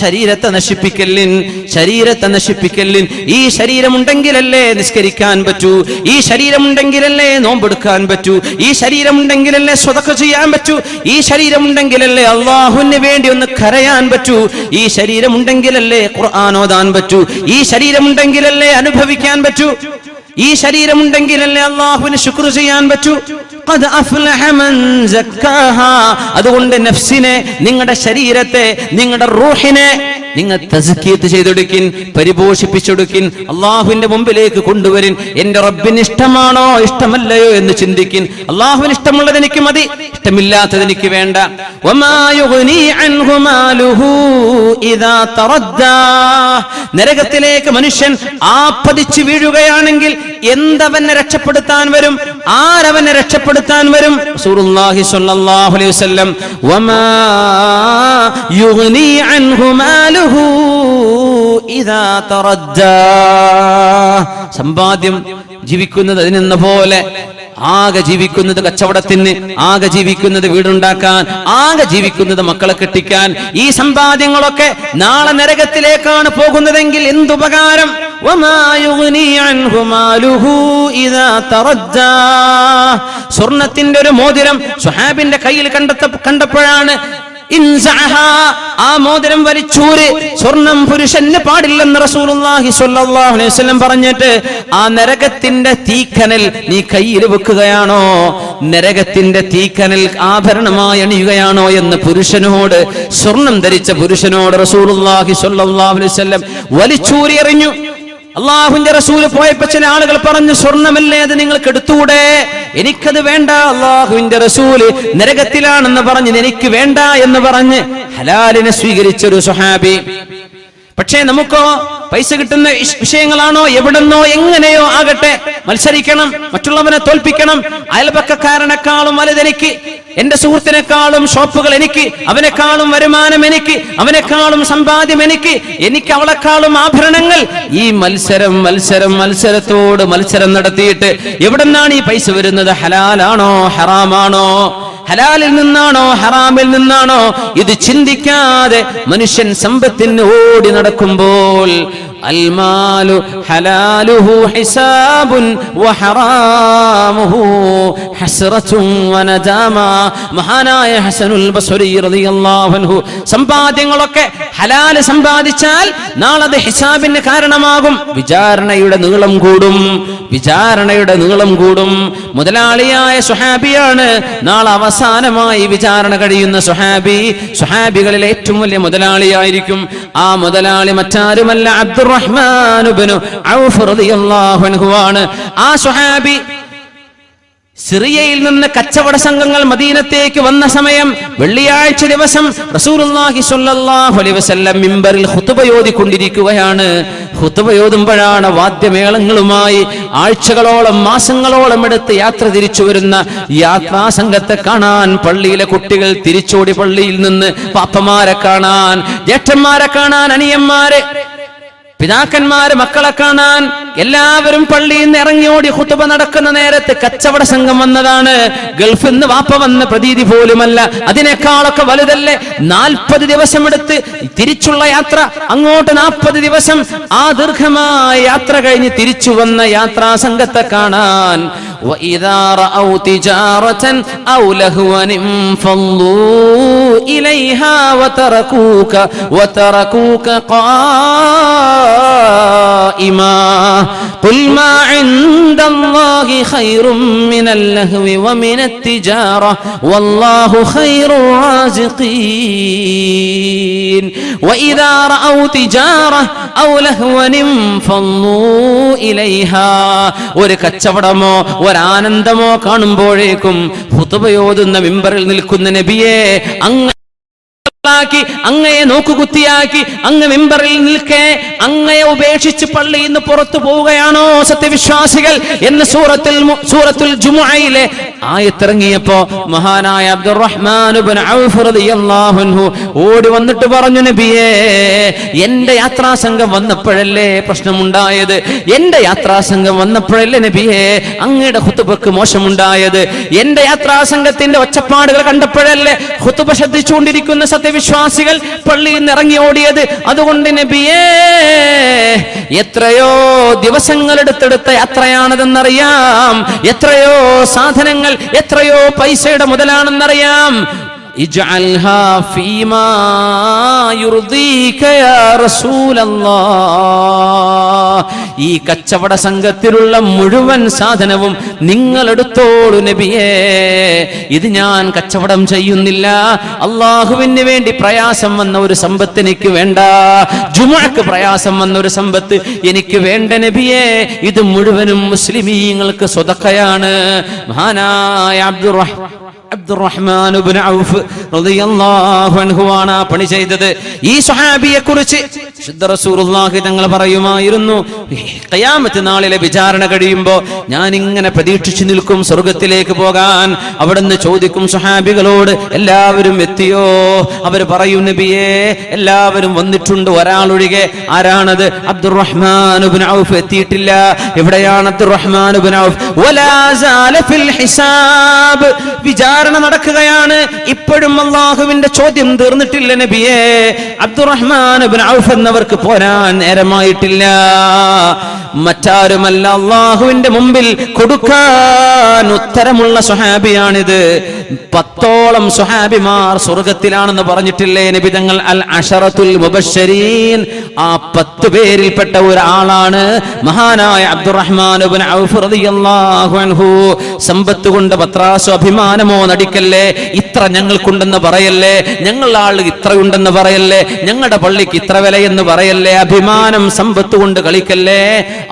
ശരീരത്തെ നശിപ്പിക്കല്ലിൻ, ശരീരത്തെ നശിപ്പിക്കല്ലിൻ. ഈ ശരീരമുണ്ടെങ്കിലല്ലേ നിസ്കരിക്കാൻ പറ്റൂ, ഈ ശരീരമുണ്ടെങ്കിലല്ലേ നോമ്പെടുക്കാൻ പറ്റൂ, ഈ ശരീരമുണ്ടെങ്കിലല്ലേ സ്വതക്ക ചെയ്യാൻ പറ്റൂ, ഈ ശരീരമുണ്ടെങ്കിലല്ലേ അല്ലാഹുവിന് വേണ്ടി ഒന്ന് കരയാൻ പറ്റൂ, ഈ ശരീരമുണ്ടെങ്കിലല്ലേ ഖുർആൻ ഓതാൻ പറ്റൂ, ഈ ശരീരമുണ്ടെങ്കിലല്ലേ അനുഭവിക്കാൻ പറ്റൂ, ഈ ശരീരമുണ്ടെങ്കിലല്ലേ അല്ലാഹുവിന് ശുക്ർ ചെയ്യാൻ പറ്റൂ. ഖദ് അഫ്ലഹ മൻ സക്കാഹാ. അതുകൊണ്ട് നഫ്സിനെ, നിങ്ങളുടെ ശരീരത്തെ, നിങ്ങളുടെ റൂഹിനെ നിങ്ങൾ തസ്കിയത്ത് ചെയ്തെടുക്കിൻ, പരിപോഷിപ്പിച്ചെടുക്കിൻ, അള്ളാഹുവിന്റെ മുമ്പിലേക്ക് കൊണ്ടുവരിൻ. എന്റെ റബ്ബിന് ഇഷ്ടമാണോ ഇഷ്ടമല്ലയോ എന്ന് ചിന്തിക്കിൻ. അള്ളാഹുവിന് ഇഷ്ടമുള്ളത് എനിക്ക് മതി, ഇഷ്ടമില്ലാത്തത് എനിക്ക് വേണ്ട. വമാ യുഗ്നി അൻഹു മാലുഹു ഇദാ തറദ്ദാ. നരകത്തിലേക്ക് മനുഷ്യൻ ആപ്പതിച്ചു വീഴുകയാണെങ്കിൽ എന്തവനെ രക്ഷപ്പെടുത്താൻ വരും? ആരവനെ രക്ഷപ്പെടുത്താൻ വരും? റസൂലുള്ളാഹി സ്വല്ലല്ലാഹു അലൈഹി വസല്ലം, വമാ യുഗ്നി അൻഹു മാലുഹു ഇദാ തറദ്ദാ. സമ്പാദ്യം ജീവിക്കുന്നത് അതിനെന്ന പോലെ, ആകെ ജീവിക്കുന്നത് കച്ചവടത്തിന്, ആകെ ജീവിക്കുന്നത് വീടുണ്ടാക്കാൻ, ആകെ ജീവിക്കുന്നത് മക്കളെ കെട്ടിക്കാൻ. ഈ സമ്പാദ്യങ്ങളൊക്കെ നാളെ നരകത്തിലേക്കാണ് പോകുന്നതെങ്കിൽ എന്തുപകാരം? സ്വർണത്തിന്റെ ഒരു മോതിരം സ്വഹാബിന്റെ കയ്യിൽ കണ്ടപ്പോഴാണ് ആ മോതിരം വലിച്ചൂര്. സ്വർണം പുരുഷന് പാടില്ലെന്ന് റസൂലുള്ളാഹി സ്വല്ലല്ലാഹു അലൈഹി വസല്ലം പറഞ്ഞിട്ട്, ആ നരകത്തിന്റെ തീക്കനൽ നീ കയ്യിൽ വെക്കുകയാണോ, നരകത്തിന്റെ തീക്കനൽ ആഭരണമായി അണിയുകയാണോ എന്ന് പുരുഷനോട്, സ്വർണം ധരിച്ച പുരുഷനോട് റസൂലുള്ളാഹി സ്വല്ലല്ലാഹു അലൈഹി വസല്ലം വലിച്ചൂരി എറിഞ്ഞു. അള്ളാഹുവിന്റെ റസൂല് പോയപ്പോ ചില ആളുകൾ പറഞ്ഞു, സ്വർണ്ണമല്ലേ, അത് നിങ്ങൾക്ക് എടുത്തുകൂടെ? എനിക്കത് വേണ്ട, അള്ളാഹുവിന്റെ റസൂല് നരകത്തിലാണെന്ന് പറഞ്ഞ് എനിക്ക് വേണ്ട എന്ന് പറഞ്ഞ് ഹലാലിനെ സ്വീകരിച്ചൊരു സ്വഹാബി. പക്ഷേ നമുക്കോ പൈസ കിട്ടുന്ന വിഷയങ്ങളാണോ, എവിടെന്നോ എങ്ങനെയോ ആകട്ടെ, മത്സരിക്കണം, മറ്റുള്ളവനെ തോൽപ്പിക്കണം, അയൽപക്കക്കാരനെക്കാളും വലുതെനിക്ക്, എന്റെ സുഹൃത്തിനേക്കാളും ഷോപ്പുകൾ എനിക്ക്, അവനെക്കാളും വരുമാനം എനിക്ക്, അവനെക്കാളും സമ്പാദ്യം എനിക്ക് അവളെക്കാളും ആഭരണങ്ങൾ. ഈ മത്സരത്തോട് മത്സരം നടത്തിയിട്ട് എവിടെന്നാണ് ഈ പൈസ വരുന്നത്? ഹലാലാണോ ഹറാമാണോ? ഹലാലിൽ നിന്നാണോ ഹറാമിൽ നിന്നാണോ? ഇത് ചിന്തിക്കാതെ മനുഷ്യൻ സമ്പത്തിന് ഓടി നടക്കുമ്പോൾ അൽമാലു ഹലാലുഹു ഹിസാബുൻ വഹറാമുഹു ഹസ്റത്തുൻ വനദാമ. മഹാനായ ഹസനുൽ ബസ്രി റളിയല്ലാഹു അൻഹു, സമ്പാദ്യങ്ങളൊക്കെ ഹലാല് സമ്പാദിച്ചാൽ നാളെ അത് ഹിസാബിന് കാരണമാകും, വിചാരണയുടെ നീളം കൂടും. മുതലാളിയായ സ്വഹാബിയാണ് നാളെ അവസാനമായി വിചാരണ കഴിയുന്ന സ്വഹാബികളിൽ ഏറ്റവും വലിയ മുതലാളിയായിരിക്കും. ആ മുതലാളി മറ്റാരുമല്ല, അബ്ദുറഹ്മാൻ ഇബ്നു ഔഫ് റളിയല്ലാഹു അൻഹു ആണ്. ആ സ്വഹാബി സിറിയയിൽ നിന്ന് കച്ചവട സംഘങ്ങൾ മദീനത്തേക്ക് വന്ന സമയം വെള്ളിയാഴ്ച ദിവസം റസൂലുള്ളാഹി സ്വല്ലല്ലാഹു അലൈഹി വസല്ലം മിമ്പറിൽ ഖുതുബയോദിക്കൊണ്ടിരിക്കുകയാണ്. ഖുതുബയോതുമ്പോഴാണ് വാദ്യമേളങ്ങളുമായി ആഴ്ചകളോളം മാസങ്ങളോളം എടുത്ത് യാത്ര തിരിച്ചു വരുന്ന യാത്രാ സംഘത്തെ കാണാൻ പള്ളിയിലെ കുട്ടികൾ തിരിച്ചോടി പള്ളിയിൽ നിന്ന് പാപ്പമാരെ കാണാൻ, ജ്യേഷ്ഠന്മാരെ കാണാൻ, അനിയന്മാരെ, പിതാക്കന്മാര് മക്കളെ കാണാൻ എല്ലാവരും പള്ളിയിൽ നിന്ന് ഇറങ്ങിയോടി ഖുതുബ നടക്കുന്ന നേരത്ത് കച്ചവട സംഘം വന്നതാണ്. ഗൾഫിൽ നിന്ന് വാപ്പ വന്ന പ്രതീതി പോലുമല്ല, അതിനേക്കാളൊക്കെ വലുതല്ലേ. 40 ദിവസം എടുത്ത് തിരിച്ചുള്ള യാത്ര, അങ്ങോട്ട് 40 ദിവസം, ആ ദീർഘമായ യാത്ര കഴിഞ്ഞ് തിരിച്ചു വന്ന യാത്രാ സംഘത്തെ കാണാൻ وَإِذَا رَأَوْا تِجَارَةً أَوْ لَهْوًا انفَضُّوا إِلَيْهَا وَتَرَكُوكَ قَائِمًا قُلْ مَا عِندَ اللَّهِ خَيْرٌ مِنَ اللَّهْوِ وَمِنَ التِّجَارَةِ وَاللَّهُ خَيْرُ الرَّازِقِينَ وَإِذَا رَأَوْا تِجَارَةً أَوْ لَهْوًا انفَضُّوا إِلَيْهَا. ഒരു കച്ചവടമോ ഒരാനന്ദമോ കാണുമ്പോഴേക്കും ഖുതുബയോതുന്ന മിമ്പറിൽ നിൽക്കുന്ന നബിയെ അങ്ങയെ നോക്കുകുത്തിയാക്കി അങ്ങ് മിമ്പറിൽ നിൽക്കെ അങ്ങയെ ഉപേക്ഷിച്ച് പള്ളിയിൽ നിന്ന് പുറത്തു പോവുകയാണോ സത്യവിശ്വാസികൾ എന്ന് സൂറത്തുൽ ജുമുഅയിലെ ആയത്തിറങ്ങിയപ്പോ മഹാനായ അബ്ദുറഹ്മാൻ ഇബ്നു ഔഫ് റളിയല്ലാഹു അൻഹു ഓടി വന്നിട്ട് പറഞ്ഞു, നബിയേ, എന്റെ യാത്രാ സംഘം വന്നപ്പോഴല്ലേ പ്രശ്നമുണ്ടായത്, എന്റെ യാത്രാ സംഘം വന്നപ്പോഴല്ലേ നബിയേ അങ്ങയുടെ ഖുതുബക്ക് മോശമുണ്ടായത്, എന്റെ യാത്രാ സംഘത്തിന്റെ ഒച്ചപ്പാടുകൾ കണ്ടപ്പോഴല്ലേ ഖുതുബ ശ്രദ്ധിച്ചുകൊണ്ടിരിക്കുന്ന സത്യവിശ്വാസികൾ പള്ളിയിൽ നിന്ന് ഇറങ്ങി ഓടിയത്. അതുകൊണ്ട് നബിയേ, എത്രയോ ദിവസങ്ങൾ എടുത്തെടുത്ത യാത്രയാണതെന്നറിയാം, എത്രയോ സാധനങ്ങൾ, എത്രയോ പൈസയുടെ മുതലാണെന്നറിയാം. ഇജ്അൽഹാ ഫീമാ യുർദീക യാ റസൂലല്ലാഹ്. ഈ കച്ചവട സംഘത്തിലുള്ള മുഴുവൻ സാധനവും നിങ്ങൾ എടുത്തോളൂ നബിയേ, ഇത് ഞാൻ കച്ചവടം ചെയ്യുന്നില്ല, അള്ളാഹുവിന് വേണ്ടി പ്രയാസം വന്ന ഒരു സമ്പത്ത് എനിക്ക് വേണ്ട, ജുമുഅക്ക് പ്രയാസം വന്ന ഒരു സമ്പത്ത് എനിക്ക് വേണ്ട നബിയേ, ഇത് മുഴുവനും മുസ്ലിമീങ്ങൾക്ക് സ്വതക്കയാണ്. മഹാനായ അബ്ദുറഹ്മാൻ ഇബ്നു ഔഫ് റളിയല്ലാഹു അൻഹു ആണ് പണി ചെയ്തത്. ഈ സ്വഹാബിയെ കുറിച്ച് ശുദ്ധ റസൂലുള്ളാഹി തങ്ങൾ പറയുമായിരുന്നു, ഖിയാമത്ത് നാളിലെ വിചാരണ കഴിയുമ്പോൾ ഞാൻ ഇങ്ങനെ പ്രതീക്ഷിച്ചു നിൽക്കും സ്വർഗത്തിലേക്ക് പോകാൻ. അവിടുന്ന് ചോദിക്കും സ്വഹാബികളോട്, എല്ലാവരും എത്തിയോ? അവർ പറയും, നബിയേ, എല്ലാവരും വന്നിട്ടുണ്ട്, ഒരാളൊഴികെ. ആരാണത്? അബ്ദുറഹ്മാൻ ഇബ്നു ഔഫ് എത്തിയിട്ടില്ല. എവിടെയാണ് അബ്ദുറഹ്മാൻ ഇബ്നു ഔഫ്? വലാ സാല ഫിൽ ഹിസാബ്. വിചാരണ നടക്കുകയാണ്, ഇപ്പോഴും അല്ലാഹുവിന്റെ ചോദ്യം തീർന്നിട്ടില്ല നബിയേ. അബ്ദുറഹ്മാൻ ഇബ്നു ഔഫ് എന്നവർക്ക് പോരാൻ നേരമായിട്ടില്ല. മറ്റാരുമല്ല അള്ളാഹുവിന്റെ മുമ്പിൽ കൊടുക്കാൻ ഉത്തരമുള്ള സ്വഹാബിയാണിത്. 10ഓളം സ്വഹാബിമാർ സ്വർഗത്തിലാണെന്ന് പറഞ്ഞിട്ടില്ലേ നബി തങ്ങൾ? അൽ അശറത്തുൽ മുബശ്ശരീൻ, ആ 10 പേരിൽപ്പെട്ട ഒരാളാണ് മഹാനായ അബ്ദുറഹ്മാൻ ഇബ്നു ഔഫ് റളിയല്ലാഹു അൻഹു. സമ്പത്ത് കൊണ്ട് പത്രാസോ അഭിമാനമോ നടിക്കല്ലേ, ഇത്ര ഞങ്ങൾക്കുണ്ടെന്ന് പറയല്ലേ, ഞങ്ങളുടെ ആൾ ഇത്രയുണ്ടെന്ന് പറയല്ലേ, ഞങ്ങളുടെ പള്ളിക്ക് ഇത്ര വിലയെന്ന് പറയല്ലേ, അഭിമാനം സമ്പത്ത് കൊണ്ട് കളിക്കല്ലേ.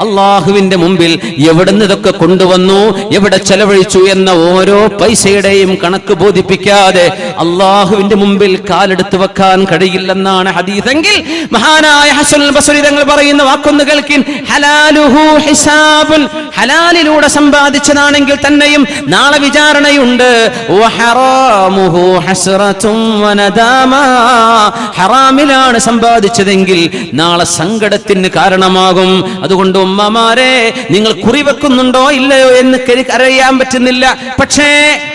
അള്ളാഹുവിന്റെ മുമ്പിൽ എവിടുന്ന് ഇതൊക്കെ കൊണ്ടുവന്നു, എവിടെ ചെലവഴിച്ചു എന്ന ഓരോ പൈസയുടെയും കണക്ക് ബോധിപ്പിക്കാതെ അള്ളാഹുവിന്റെ മുമ്പിൽ കാലെടുത്ത് വെക്കാൻ കഴിയില്ലെന്നാണ് ഹദീസെങ്കിൽ മഹാനായ ഹസനുൽ ബസ്രി തങ്ങൾ പറയുന്ന വാക്കൊന്ന് കേൾക്കിൻ. ഹലാലുഹു ഹിസാബുൻ, ഹലാലിലൂടെ സമ്പാദിച്ചതാണെങ്കിൽ തന്നെയും നാളെ വിചാരണയുണ്ട്. വഹറാമുഹു ഹസ്റത്തും വനദാമ, ഹറാമിലാണ് സമ്പാദിച്ചതെങ്കിൽ നാളെ സങ്കടത്തിന് കാരണമാകും. അതുകൊണ്ട് ഉമ്മമാരെ, നിങ്ങൾ കുറിവെക്കുന്നുണ്ടോ ഇല്ലയോ എന്ന് അറിയാൻ പറ്റുന്നില്ല. പക്ഷേ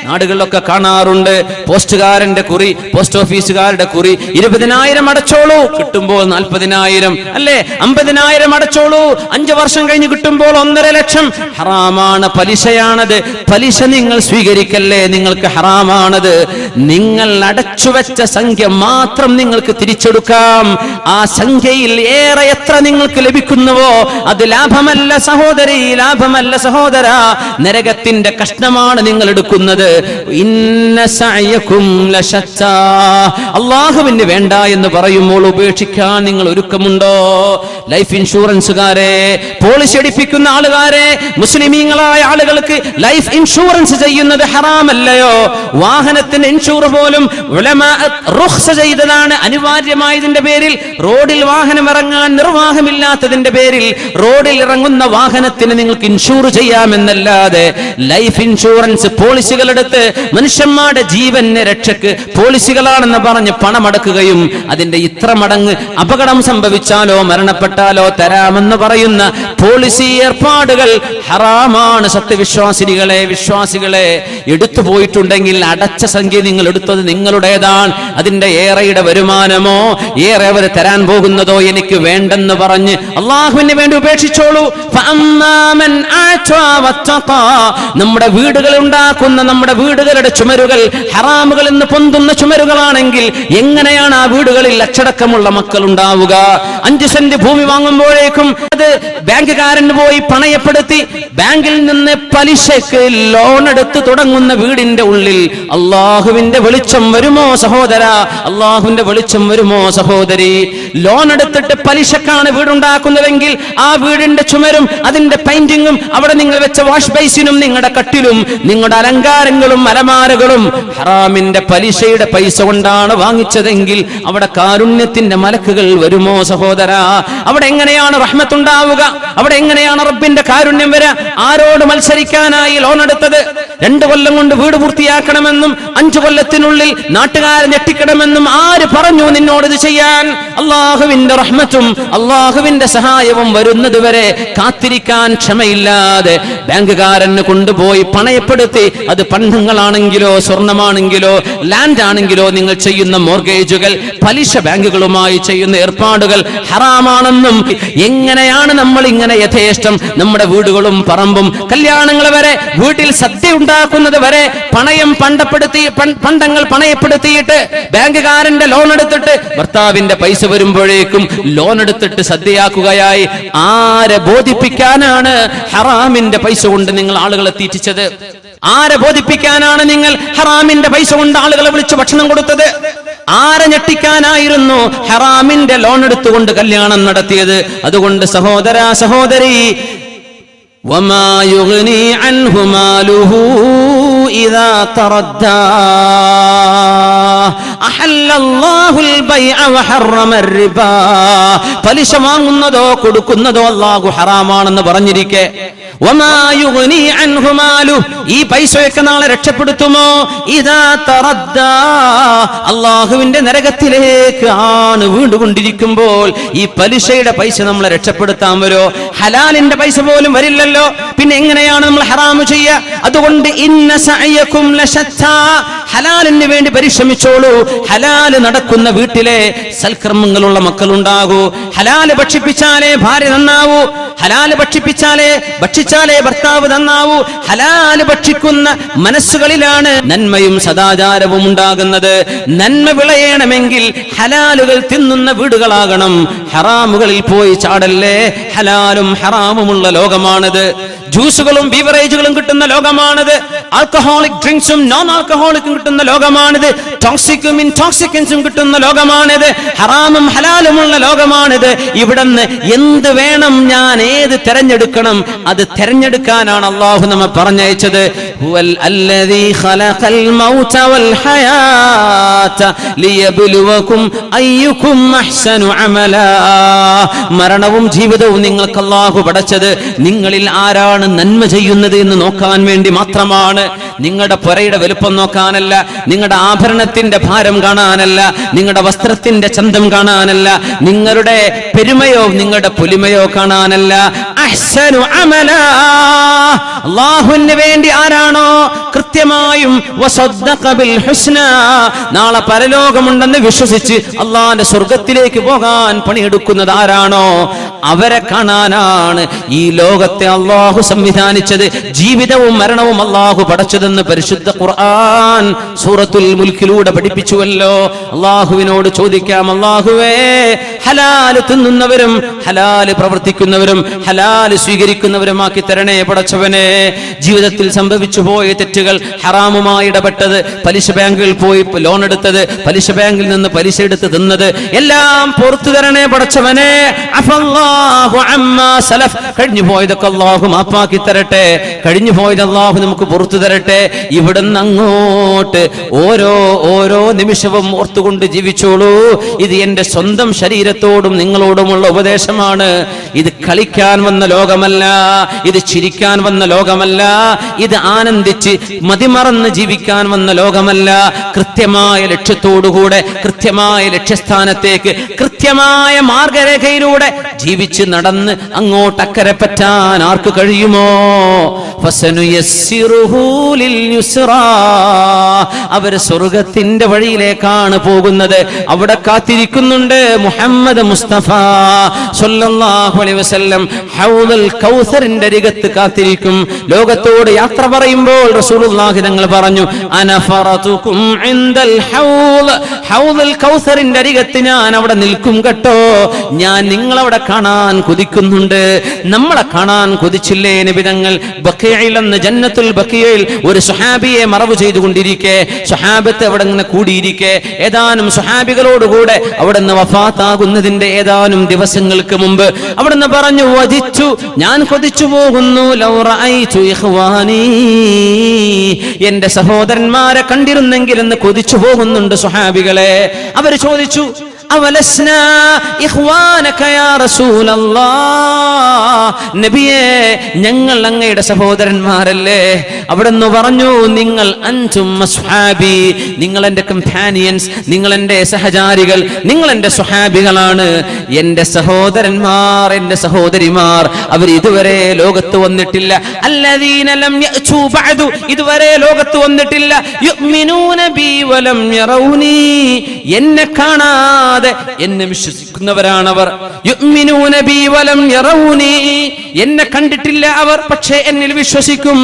നാടുകളിലൊക്കെ കാണാറുണ്ട് പോസ്റ്റുകാരന്റെ കുറി, പോസ്റ്റ് ഓഫീസുകാരുടെ കുറി. 20,000 അടച്ചോളൂ, കിട്ടുമ്പോൾ 40,000, അല്ലേ 50,000 അടച്ചോളൂ, 5 വർഷം കഴിഞ്ഞ് കിട്ടുമ്പോൾ 1.5 ലക്ഷം. ഹറാമാണ്, പലിശയാണത്. പലിശ നിങ്ങൾ സ്വീകരിക്കല്ലേ, നിങ്ങൾക്ക് ഹറാമാണത്. നിങ്ങൾ അടച്ചുവെച്ച സംഖ്യ മാത്രം നിങ്ങൾക്ക് തിരിച്ചെടുക്കാം. ആ സംഖ്യയിൽ ഏറെ എത്ര നിങ്ങൾക്ക് ലഭിക്കുന്നുവോ അത് ലാഭമല്ല സഹോദരി, ലാഭമല്ല സഹോദര, നരകത്തിന്റെ കഷ്ണമാണ് നിങ്ങൾ എടുക്കുന്നത്. ഇന്ന സഅയകും ലശത്താ, അല്ലാഹുവിന് വേണ്ട എന്ന് പറയുമ്പോൾ ഉപേക്ഷിക്കാൻ നിങ്ങൾ ഒരുക്കമുണ്ടോ? ലൈഫ് ഇൻഷുറൻസുകാരെ, പോളിസി എടുപ്പിക്കുന്ന ആളുകാരെ, മുസ്ലിമീങ്ങളായ ആളുകൾക്ക് ലൈഫ് ഇൻഷുറൻസ് ചെയ്യുന്നത് ഹറാമല്ലയോ? വാഹനത്തിന് ഇൻഷൂർ പോലും ഉലമാ റുഖ്സ ചെയ്തതാണ്, അനിവാര്യമായതിന്റെ പേരിൽ. റോഡിൽ വാഹനം ഇറങ്ങാൻ നിർവാഹമില്ലാത്തതിന്റെ പേരിൽ റോഡിൽ ഇറങ്ങുന്ന വാഹനത്തിന് നിങ്ങൾക്ക് ഇൻഷൂർ ചെയ്യാമെന്നല്ലാതെ ലൈഫ് ഇൻഷുറൻസ് പോളിസികൾ എടുത്ത് മനുഷ്യന്മാരുടെ ജീവന് രക്ഷക്ക് പോളിസികളാണെന്ന് പറഞ്ഞ് പണമടക്കുകയും അതിന്റെ ഇത്ര മടങ്ങ് അപകടം സംഭവിച്ചാലോ മരണപ്പെട്ടാലോ തരാമെന്ന് പറയുന്ന പോളിസി ഏർപ്പാടുകൾ ഹറാമാണ്. സത്യവിശ്വാസിനികളെ, വിശ്വാസികളെ, എടുത്തു പോയിട്ടുണ്ടെങ്കിൽ അടച്ച സംഖ്യ നിങ്ങൾ എടുത്തത് നിങ്ങളുടേതാണ്. അതിന്റെ ഏറെയുടെ വരുമാനമോ ഏറെ അവർ തരാൻ പോകുന്നതോ എനിക്ക് വേണ്ടെന്ന് പറഞ്ഞ് അള്ളാഹുവിന് വേണ്ടി ഉപേക്ഷിച്ചോളൂ. നമ്മുടെ വീടുകൾ ഉണ്ടാക്കുന്ന, നമ്മുടെ വീടുകളുടെ ചുമരുകൾ ഹറാമുകൾ എന്ന് പൊന്തുന്ന ചുമരുകളാണെങ്കിൽ എങ്ങനെയാണ് ആ വീടുകളിൽ അച്ചടക്കമുള്ള മക്കൾ ഉണ്ടാവുക? 5 സെന്റ് ഭൂമി വാങ്ങുമ്പോഴേക്കും അത് ബാങ്കുകാരന് പോയി പണയപ്പെടുത്തി ബാങ്കിൽ നിന്ന് പലിശക്ക് ലോൺ എടുത്ത് തുടങ്ങുന്ന വീടിന്റെ ഉള്ളിൽ അള്ളാഹുവിന്റെ വെളിച്ചം വരുമോ സഹോദര? അള്ളാഹുവിന്റെ വെളിച്ചം വരുമോ സഹോദരി? ലോൺ എടുത്തിട്ട് പലിശക്കാണ് വീടുണ്ടാക്കുന്നതെങ്കിൽ ആ വീടിന്റെ ചുമരും അതിന്റെ പെയിന്റിങ്ങും അവിടെ നിങ്ങൾ വെച്ച വാഷ് ബേസിനും നിങ്ങളുടെ കട്ടിലും നിങ്ങളുടെ അലങ്കാരങ്ങളും അലമാരകളും ഹറാമിന്റെ പലിശയുടെ പൈസ കൊണ്ടാണ് വാങ്ങിച്ചതെങ്കിൽ അവിടെ കാരുണ്യത്തിന്റെ മലക്കുകൾ വരുമോ സഹോദര? അവിടെ എങ്ങനെയാണ് റഹ്മത്തുണ്ടാവുക? അവിടെ എങ്ങനെയാണ് റബ്ബിന്റെ കാരുണ്യം വരിക? ആരോട് മത്സരിക്കാനായി ലോൺ എടുത്തത്? 2 കൊല്ലം കൊണ്ട് വീട് പൂർത്തിയാക്കണമെന്നും 5 കൊല്ലത്തിനുള്ളിൽ നാട്ടുകാരെ ഞെട്ടിക്കണമെന്നും ആര് പറഞ്ഞു നിന്നോട് ഇത് ചെയ്യാൻ? അള്ളാഹുവിന്റെ റഹ്മത്തും അള്ളാഹുവിന്റെ സഹായവും വരുന്നത് വരെ കാത്തിരിക്കാൻ ക്ഷമയില്ലാതെ ബാങ്കുകാരന് കൊണ്ടുപോയി പണയപ്പെടുത്തി, അത് പണ്ടങ്ങളാണെങ്കിലോ സ്വർണമാണെങ്കിലോ ലാൻഡ് ആണെങ്കിലോ നിങ്ങൾ ചെയ്യുന്ന മോർഗേജുകൾ, പലിശ ബാങ്കുകളുമായി ചെയ്യുന്ന ഏർപ്പാടുകൾ ഹറാമാണെന്നും, എങ്ങനെയാണ് നമ്മൾ ഇങ്ങനെ യഥേഷ്ടം നമ്മുടെ വീടുകളും പറമ്പും കല്യാണങ്ങൾ വരെ വീട്ടിൽ സദ്യ ഉണ്ടാക്കുന്നത് വരെ പണ്ടങ്ങൾ പണയപ്പെടുത്തിയിട്ട് ബാങ്കുകാരന്റെ ലോൺ എടുത്തിട്ട് ഭർത്താവിന്റെ പൈസ വരുമ്പോഴേക്കും ലോൺ എടുത്തിട്ട് സദ്യയാക്കുകയായി. ആരെ ബോധിപ്പിക്കാനാണ് ഹറാമിന്റെ പൈസ കൊണ്ട് നിങ്ങൾ ആളുകളെ തീറ്റിച്ചത്? ആരെ ബോധിപ്പിക്കാനാണ് നിങ്ങൾ ഹറാമിന്റെ പൈസ കൊണ്ട് ആളുകളെ വിളിച്ച് ഭക്ഷണം കൊടുത്തത്? ആരെ ഞെട്ടിക്കാനായിരുന്നു ഹറാമിന്റെ ലോൺ എടുത്തുകൊണ്ട് കല്യാണം നടത്തിയത്? അതുകൊണ്ട് സഹോദര, സഹോദരി, വമാ യുഗ്നി അൻഹു മാലുഹു ഇദാ തറദ്ദാ അഹല്ലല്ലാഹുൽ ബൈഅ വഹറമർ റിബാ. പലിശ വാങ്ങുന്നതോ കൊടുക്കുന്നതോ അല്ലാഹു ഹറാമാണെന്ന് പറഞ്ഞിരിക്കെ വമാ യുഗ്നി അൻഹു മാലു, ഈ പൈസയൊക്കെ നാളെ രക്ഷപ്പെടുത്തുമോ? ഇദാ തറദ്ദാ, അല്ലാഹുവിന്റെ നരകത്തിലേക്ക് ആണ് വീണ്ടുകൊണ്ടിരിക്കുമ്പോൾ ഈ പലിശയുടെ പൈസ നമ്മളെ രക്ഷപ്പെടുത്താൻ വരുമോ? ഹലാലിന്റെ പൈസ പോലും വരില്ലല്ലോ, പിന്നെ എങ്ങനെയാണ് നമ്മൾ ഹറാമ് ചെയ്യുക? അതുകൊണ്ട് ഇന്ന സഅയകും ലശത്താ, ഹലാലിന് വേണ്ടി പരിശ്രമിച്ചോളൂ. ഹലാല് നടക്കുന്ന വീട്ടിലെ സൽക്കർമ്മങ്ങളുള്ള മക്കളുണ്ടാകൂ. ഹലാല് ഭക്ഷിപ്പിച്ചാലേ ഭാര്യ നന്നാവൂ. ഹലാല് ഭക്ഷിച്ചാലേ ഭർത്താവ് നന്നാവൂ. ഹലാല് ഭക്ഷിക്കുന്ന മനസ്സുകളിലാണ് നന്മയും സദാചാരവും ഉണ്ടാകുന്നത്. നന്മ വിളയണമെങ്കിൽ ഹലാലുകൾ തിന്നുന്ന വീടുകളാകണം. ഹറാമുകളിൽ പോയി ചാടല്ലേ. ഹലാലും ഹറാമുമുള്ള ലോകമാണിത്. ജ്യൂസുകളും ബീവറേജുകളും കിട്ടുന്ന ലോകമാണിത്. ആൽക്കഹോളിക് ഡ്രിങ്ക്സും നോൺ ആൽക്കഹോളിക്കും കിട്ടുന്ന ലോകമാണിത്. ടോക്സിക്കും ഇൻടോക്സിക്കൻസും കിട്ടുന്ന ലോകമാണിത്. ഹറാമും ഹലാലുമുള്ള ലോകമാണിത്. ഇവിടുന്ന് എന്ത് വേണം, ഞാൻ ഏത് തെരഞ്ഞെടുക്കണം, അത് തെരഞ്ഞെടുക്കാനാണ് അല്ലാഹു നമ്മെ പറഞ്ഞയച്ചത്. ഹുവൽ അല്ലദീ ഖലഖൽ മൗത വൽ ഹയാത ലിയബ്ലുവകും അയ്യുകും അഹ്സനു അമലാ. മരണവും ജീവിതവും നിങ്ങൾക്ക് അല്ലാഹു പടച്ചത് നിങ്ങളിൽ ആരാണ് നന്മ ചെയ്യുന്നത് എന്ന് നോക്കാൻ വേണ്ടി മാത്രമാണ്. നിങ്ങളുടെ പുരയുടെ വലുപ്പം നോക്കാനല്ല, നിങ്ങളുടെ ആഭരണത്തിന്റെ ഭാരം കാണാനല്ല, നിങ്ങളുടെ വസ്ത്രത്തിന്റെ ചന്തം കാണാനല്ല, നിങ്ങളുടെ പെരുമയോ നിങ്ങളുടെ പുലിമയോ കാണാനല്ല. അഹ്സനു അമലാ, അല്ലാഹുവിന് വേണ്ടി ആരാണോ കൃത്യമായും വസദ്ദഖ ബിൽ ഹുസ്നാ, നാളെ പരലോകമുണ്ടെന്ന് വിശ്വസിച്ച് അല്ലാഹുവിന്റെ സ്വർഗ്ഗത്തിലേക്ക് പോകാൻ പണിയെടുക്കുന്നത് ആരാണോ അവരെ കാണാനാണ് ഈ ലോകത്തെ അല്ലാഹു സംവിധാനിച്ചത്. ജീവിതവും മരണവും അല്ലാഹു പടച്ചതെന്ന് പരിശുദ്ധ ഖുർആൻ സൂറത്തുൽ മുൽക്കിലൂടെ പഠിപ്പിച്ചുവല്ലോ. അല്ലാഹുവിനോട് ചോദിക്കാം, അല്ലാഹുവേ, ഹലാല് തിന്നുന്നവരും ഹലാല് പ്രവർത്തിക്കുന്നവരും ഹലാല് സ്വീകരിക്കുന്നവരുമാക്കി തരണേ പടച്ചവനെ. ജീവിതത്തിൽ സംഭവിച്ചു പോയ തെറ്റുകൾ, ഹറാമുമായി ഇടപെട്ടത്, പലിശ ബാങ്കിൽ പോയി ലോൺ എടുത്തത്, പലിശ ബാങ്കിൽ നിന്ന് പലിശ എടുത്ത് തിന്നത്, എല്ലാം പുറത്തു തരണേ പടച്ചവനെ. അഫല്ലാഹു അമ്മാ സലഫ്, കഴിഞ്ഞു പോയതൊക്കെ അല്ലാഹു മാപ്പാക്കി തരട്ടെ. കഴിഞ്ഞു പോയത് അല്ലാഹു നമുക്ക് പുറത്തു തരട്ടെ. ഇവിടുന്ന് അങ്ങോട്ട് ഓരോ നിമിഷവും ഓർത്തുകൊണ്ട് ജീവിച്ചോളൂ. ഇത് എന്റെ സ്വന്തം ശരീരത്തോടും നിങ്ങളോടുമുള്ള ഉപദേശമാണ്. ഇത് കളിക്കാൻ വന്ന ലോകമല്ല, ഇത് ചിരിക്കാൻ വന്ന ലോകമല്ല, ഇത് ആനന്ദിച്ച് മതിമറന്ന് ജീവിക്കാൻ വന്ന ലോകമല്ല. കൃത്യമായ ലക്ഷ്യത്തോടുകൂടെ കൃത്യമായ ലക്ഷ്യസ്ഥാനത്തേക്ക് കൃത്യമായ മാർഗരേഖയിലൂടെ ജീവിച്ച് നടന്ന് അങ്ങോട്ട് അക്കരെ പറ്റാൻ ആർക്ക് കഴിയുമോ? അവർ സ്വർഗത്തിന്റെ വഴിയിലേക്കാണ് പോകുന്നത്. അവിടെ കാത്തിരിക്കുന്നുണ്ട് മുഹമ്മദ് മുസ്തഫ സ്വല്ലല്ലാഹു അലൈഹി വസല്ലം. ഹൗദുൽ കൗസറിന്റെ അരികത്ത് കാത്തിരിക്കും. ലോകത്തോട് യാത്ര പറയുമ്പോൾ റസൂലുള്ളാഹി തങ്ങൾ പറഞ്ഞു, അന ഫറതുകും ഇൻദൽ ഹൗദ്, ഹൗദുൽ കൗസറിന്റെ അരികത്ത് ഞാൻ അവിടെ നിൽക്കും കേട്ടോ. ഞാൻ നിങ്ങളവിടെ കാണാൻ കൊതിക്കുന്നുണ്ട്. നമ്മളെ കാണാൻ കൊതിച്ചില്ലേ നബിതങ്ങൾ? ബഖീഇൽ എന്ന ജന്നത്തുൽ ബഖീഇൽ ഒരു സ്വഹാബിയെ മറവ് ചെയ്തുകൊണ്ടിരിക്കെ, സ്വഹാബത്ത് അവിടെ ഇങ്ങനെ കൂടിയിരിക്കെ, ഏതാനും സ്വഹാബികളോടുകൂടെ അവിടെ നിന്ന് വഫാത്താകുന്നതിന്റെ ഏതാനും ദിവസങ്ങൾക്ക് മുമ്പ് അവിടുന്ന് പറഞ്ഞു, വദിച്ചു, ഞാൻ കൊതിച്ചു പോകുന്നു, ലൗ റഅയ്തു ഇഖ്വാനി, എന്റെ സഹോദരന്മാരെ കണ്ടിരുന്നെങ്കിൽ എന്ന് കൊതിച്ചു പോകുന്നുണ്ട് സ്വഹാബികളെ. അവർ ചോദിച്ചു, അവലസ്നാ ഇഖ്വാനക യാ റസൂലല്ലാഹ്, നബിയേ, ഞങ്ങൾ അങ്ങയുടെ സഹോദരന്മാരല്ലേ? അവിടുന്ന് പറഞ്ഞു, നിങ്ങൾ അൻതും അസ്ഹാബി, നിങ്ങൾ എന്റെ കമ്പാനിയൻസ്, നിങ്ങൾ എന്റെ സഹചാരികൾ, നിങ്ങൾ എന്റെ സ്വഹാബികളാണ്. എന്റെ സഹോദരന്മാർ, എന്റെ സഹോദരിമാർ, അവർ ഇതുവരെ ലോകത്ത് വന്നിട്ടില്ല. അല്ലദീന ലം യഅ്തു ബഅദു, ഇതുവരെ ലോകത്ത് വന്നിട്ടില്ല. യുഅ്മിനൂന ബി വലം യറൗനി, എന്നെ കാണാതെ എന്നെ വിശ്വസിക്കുന്നവരാണവർ. യുഅ്മിനൂന ബി വലം യറൗനി, എന്നെ കണ്ടിട്ടില്ല അവർ, പക്ഷേ എന്നിൽ വിശ്വസിക്കും.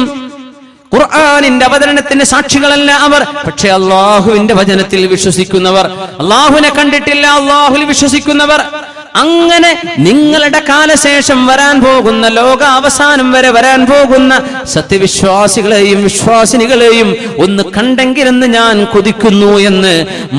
ഖുർആനിന്റെ അവതരണത്തിന് സാക്ഷികളല്ല അവർ, പക്ഷേ അല്ലാഹുവിന്റെ വചനത്തിൽ വിശ്വസിക്കുന്നവർ. അല്ലാഹുവിനെ കണ്ടിട്ടില്ല, അല്ലാഹുവിൽ വിശ്വസിക്കുന്നവർ. അങ്ങനെ നിങ്ങളുടെ കാലശേഷം വരാൻ പോകുന്ന, ലോക അവസാനം വരെ വരാൻ പോകുന്ന സത്യവിശ്വാസികളെയും വിശ്വാസിനികളെയും ഒന്ന് കണ്ടെങ്കിലെന്ന് ഞാൻ കൊതിക്കുന്നു എന്ന്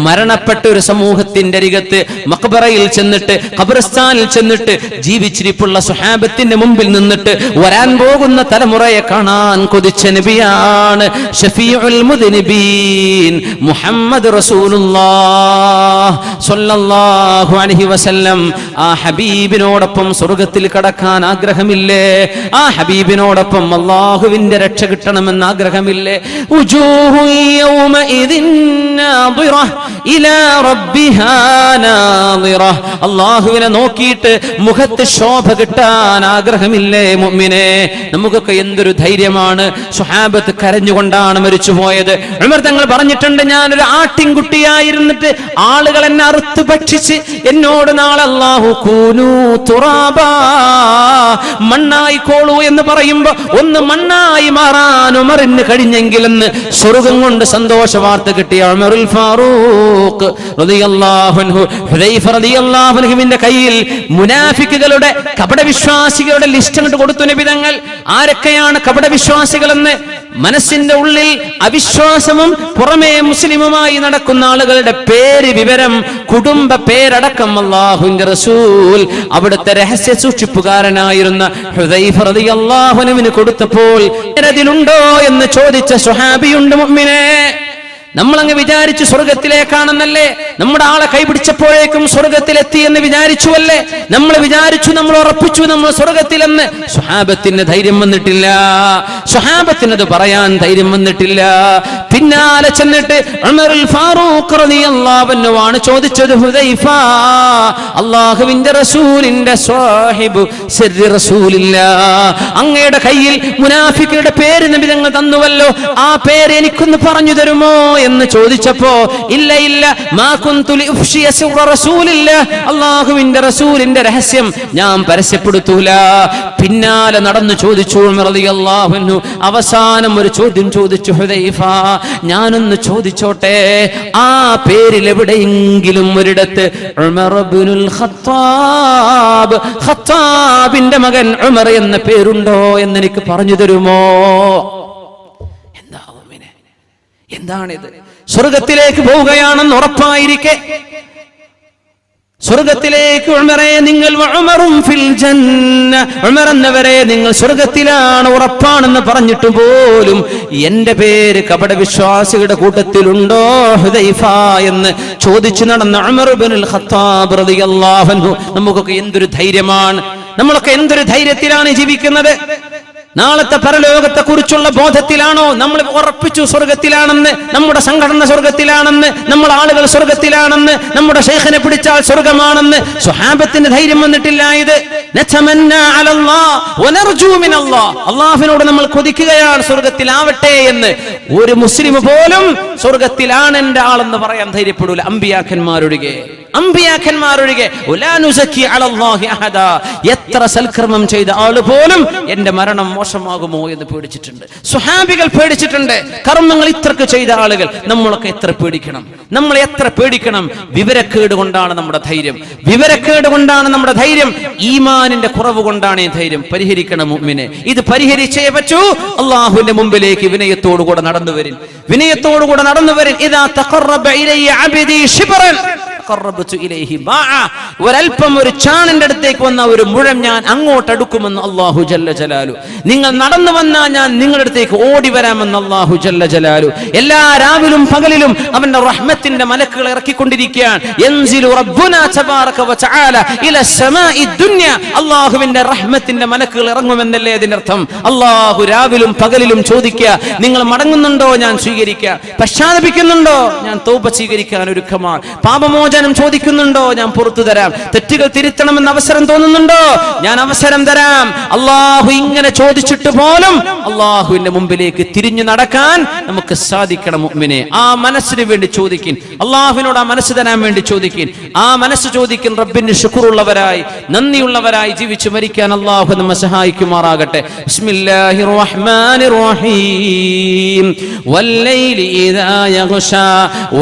മരണപ്പെട്ട ഒരു സമൂഹത്തിന്റെ അരികത്ത് മഖ്ബറയിൽ ചെന്നിട്ട്, ഖബർസ്ഥാനിൽ ചെന്നിട്ട് ജീവിച്ചിരിപ്പുള്ള സ്വഹാബത്തിന്റെ മുമ്പിൽ നിന്നിട്ട് വരാൻ പോകുന്ന തലമുറയെ കാണാൻ കൊതിച്ച നബിയാണ് ഷഫീഉൽ മുദ്നിബീൻ മുഹമ്മദ് റസൂലുള്ളാഹ് സ്വല്ലല്ലാഹു അലൈഹി വസല്ലം. ആ ഹബീബിനോടൊപ്പം സ്വർഗത്തിൽ കടക്കാൻ ആഗ്രഹമില്ലേ? ആ ഹബീബിനോടൊപ്പം അല്ലാഹുവിന്റെ രക്ഷ കിട്ടണമെന്ന് ആഗ്രഹമില്ലേ? ഉജൂഹു യൗമഇദിൻ നാദിറ ഇലാ റബ്ബിഹാ നാദിറ, അല്ലാഹുവിനെ നോക്കിയിട്ട് മുഖത്ത് ശോഭ കിട്ടാൻ ആഗ്രഹമില്ലേ മുഅ്മിനേ? നമുക്കൊക്കെ എന്തൊരു ധൈര്യമാണ്. സ്വഹാബത്ത് കരഞ്ഞുകൊണ്ടാണ് മരിച്ചുപോയത്. ഉമർ തങ്ങൾ പറഞ്ഞിട്ടുണ്ട്, ഞാനൊരു ആട്ടിൻകുട്ടിയായിരുന്നിട്ട് ആളുകൾ എന്നെ അറുത്ത് ഭക്ഷിച്ച് എന്നോട് നാളെ അല്ലാഹു കൂനൂ തുറാബാ, മണ്ണായിക്കോളൂ എന്ന് പറയുമ്പോ ഒന്ന് മണ്ണായി മാറാൻ ഉമറിന് കഴിഞ്ഞെങ്കിലെന്ന് സ്വർഗം കൊണ്ട് സന്തോഷ വാർത്ത കിട്ടിയ ഉമറുൽ ഫാറൂഖ് റളിയല്ലാഹു അൻഹു, ഹുദൈഫ റളിയല്ലാഹു അൻഹുവിന്റെ കയ്യിൽ മുനാഫിക്കുകളുടെ കപടവിശ്വാസികളുടെ ലിസ്റ്റ് അങ്ങോട്ട് കൊടുത്തു നബി തങ്ങൾ. ആരൊക്കെയാണ് കപടവിശ്വാസികളെന്ന്? മനസ്സിന്റെ ഉള്ളിൽ അവിശ്വാസവും പുറമേ മുസ്ലിമുമായി നടക്കുന്ന ആളുകളുടെ പേര്, വിവരം, കുടുംബ പേരടക്കം അല്ലാഹുവിന്റെ റസൂൽ അവിടുത്തെ രഹസ്യ സൂക്ഷിപ്പുകാരനായിരുന്ന ഹുദൈഫ റളിയല്ലാഹു അൻഹുവിന് കൊടുത്തപ്പോൾ അതിലുണ്ടോ എന്ന് ചോദിച്ച സ്വഹാബിയുണ്ട് മുഅ്മിനേ. നമ്മളങ്ങ് വിചാരിച്ചു സ്വർഗത്തിലേക്കാണെന്നല്ലേ? നമ്മുടെ ആളെ കൈപിടിച്ചപ്പോഴേക്കും സ്വർഗത്തിലെത്തി എന്ന് വിചാരിച്ചുവല്ലേ? നമ്മൾ വിചാരിച്ചു, നമ്മൾ ഉറപ്പിച്ചു നമ്മൾ സ്വർഗത്തിലെന്ന്. സ്വഹാബത്തിന് ധൈര്യം വന്നിട്ടില്ല, സ്വഹാബത്തിനത് പറയാൻ ധൈര്യം വന്നിട്ടില്ല. പിന്നാലെ ചെന്നിട്ട് ഉമറുൽ ഫാറൂഖ് റളിയല്ലാഹു അൻഹു ആണ് ചോദിച്ചത്, ഹുദൈഫ, അല്ലാഹുവിന്റെ റസൂലിന്റെ സ്വഹിബ് സിർരി റസൂലില്ലാ, അങ്ങയുടെ കയ്യിൽ മുനാഫിക്കുകളുടെ പേര് നബി തങ്ങൾ തന്നുവല്ലോ, ആ പേര് എനിക്കൊന്ന് പറഞ്ഞു തരുമോ എന്ന് ചോദിച്ചപ്പോ, ഇല്ല ഇല്ല, മാ കുന്തു ലിഉഫ്ശിയ സിർറ റസൂലില്ലാഹ്, അല്ലാഹുവിന്റെ റസൂലിന്റെ രഹസ്യം ഞാൻ പരസ്യപ്പെടുത്തൂല. പിന്നാലെ നടന്നു ചോദിച്ചു ഉമർ റളിയല്ലാഹു അൻഹു. അവസാനം ഒരു ചോദ്യം ചോദിച്ചു, ഹുദൈഫ, ഞാനൊന്ന് ചോദിച്ചോട്ടെ, ആ പേരിൽ എവിടെയെങ്കിലും ഒരിടത്ത് ഉമർ ഇബ്നുൽ ഖത്താബ്, ഖത്താബിന്റെ മകൻ ഉമർ എന്ന പേരുണ്ടോ എന്ന് എനിക്ക് പറഞ്ഞു തരുമോ? എന്താണിത്? സ്വർഗത്തിലേക്ക് പോവുകയാണെന്ന് ഉറപ്പായിരിക്കെ, സ്വർഗത്തിലേക്ക് ഉമറേ നിങ്ങൾ, ഉമറും ഫിൽ ജന്ന, ഉമർ എന്നവരെ നിങ്ങൾ സ്വർഗത്തിലാണ് ഉറപ്പാണെന്ന് പറഞ്ഞിട്ട് പോലും എന്റെ പേര് കപടവിശ്വാസികളുടെ കൂട്ടത്തിലുണ്ടോ ഹുദൈഫ എന്ന് ചോദിച്ചു നടന്ന ഉമർ ഇബ്നുൽ ഖത്താബ് റളിയല്ലാഹു അൻഹു. നമുക്കൊക്കെ എന്തൊരു ധൈര്യമാണ്, നമ്മളൊക്കെ എന്തൊരു ധൈര്യത്തിലാണ് ജീവിക്കുന്നത്. നാളത്തെ പരലോകത്തെ കുറിച്ചുള്ള ബോധത്തിലാണോ നമ്മൾ ഉറപ്പിച്ചു സ്വർഗത്തിലാണെന്ന്, നമ്മുടെ സംഘടന സ്വർഗത്തിലാണെന്ന്, നമ്മുടെ ആളുകൾ സ്വർഗത്തിലാണെന്ന്, നമ്മുടെ ശൈഖിനെ പിടിച്ചാൽ സ്വർഗമാണെന്ന്? സ്വഹാബത്തിന് ധൈര്യം വന്നിട്ടില്ല. ഇത് അല്ലാഹുവിനോട് നമ്മൾ കൊതിക്കുകയാണ് സ്വർഗത്തിലാവട്ടെ എന്ന്. ഒരു മുസ്ലിം പോലും സ്വർഗത്തിലാണ് എന്റെ ആളെന്ന് പറയാൻ ധൈര്യപ്പെടൂല, അമ്പിയാക്കന്മാരൊഴികെ, അമ്പിയാക്കന്മാരൊഴികെ. എത്ര സൽക്കർമ്മം ചെയ്ത ആള് പോലും എന്റെ മരണം മോശമാകുമോ എന്ന് പേടിച്ചിട്ടുണ്ട്. സ്വഹാബികൾ പേടിച്ചിട്ടുണ്ട്. കർമ്മങ്ങൾ ഇത്രക്ക് ചെയ്ത ആളുകൾ. നമ്മളൊക്കെ എത്ര പേടിക്കണം, നമ്മൾ എത്ര പേടിക്കണം. വിവരക്കേട് കൊണ്ടാണ് നമ്മുടെ ധൈര്യം, വിവരക്കേട് കൊണ്ടാണ് നമ്മുടെ ധൈര്യം. ഈമാനിന്റെ കുറവ് കൊണ്ടാണ് ഈ ധൈര്യം. പരിഹരിക്കണം മുഅ്മിനെ, ഇത് പരിഹരിച്ചേ പറ്റൂ. അല്ലാഹുവിന്റെ മുമ്പിലേക്ക് വിനയത്തോടുകൂടെ നടന്നു വരിൻ, വിനയത്തോടുകൂടെ നടന്നു വരിൻ. ഇദാ തഖറബ ഇലയ്യ അബ്ദി ശിബ്റൻ തഖറബതു ഇലൈഹി ബാഅ, ഒരൽപ്പം ഒരു ചാണിന്റെ അടുത്തേക്ക് വന്ന ഒരു മുഴം ഞാൻ അങ്ങോട്ട് അടുക്കുമെന്ന് അല്ലാഹു ജല്ല ജലാലു. നിങ്ങൾ നടന്നു വന്നാൽ ഞാൻ നിങ്ങളുടെ അടുത്തേക്ക് ഓടി വരാമെന്ന് അല്ലാഹു ജല്ല ജലാലു. എല്ലാ രാവിലും പകലിലും അവന്റെ റഹ്മത്തിന്റെ മലക്കുകൾ ഇറക്കിക്കൊണ്ടിരിക്കുകയാണ്. യൻസിലു റബ്ബുനാ തബാറക വ തആല ഇല സമാഇ ദുനിയ, അല്ലാഹുവിന്റെ റഹ്മത്തിന്റെ മലക്കുകൾ ഇറങ്ങുമെന്നല്ലേ അതിനർത്ഥം. അല്ലാഹു രാവിലും പകലിലും ചോദിക്കുക, നിങ്ങൾ മടങ്ങുന്നുണ്ടോ? ഞാൻ സ്വീകരിക്കാം. പശ്ചാത്തപിക്കുന്നുണ്ടോ? ഞാൻ തൗബ സ്വീകരിക്കാൻ ഒരുക്കമാണ്. പാപമോചനം ചോദിക്കുന്നുണ്ടോ? ഞാൻ പുറത്തു തരാം. തെറ്റുകൾ തിരുത്തണമെന്ന് അവസരം തോന്നുന്നുണ്ടോ? ഞാൻ അവസരം തരാം. അല്ലാഹു ഇങ്ങനെ ചോദിച്ചിട്ട് പോലും അല്ലാഹുവിന്റെ മുമ്പിലേക്ക് തിരിഞ്ഞു നടക്കാൻ നമുക്ക് സാധിക്കണം മുഅ്മിനെ. ആ മനസ്സിന് വേണ്ടി ചോദിക്കിൻ, അല്ലാഹുവിനോട് ആ മനസ്സ് തരാൻ വേണ്ടി ചോദിക്കിൻ. ആ മനസ്സ് ചോദിക്കിൻ. റബ്ബിന് ശുക്റുള്ളവരായി, നന്ദിയുള്ളവരായി ജീവിച്ചു മരിക്കാൻ അല്ലാഹു നമ്മെ സഹായിക്കുമാറാകട്ടെ. ബിസ്മില്ലാഹിർ റഹ്മാനിർ റഹീം. വല്ലൈലി ഇദാ യഗ്ശാ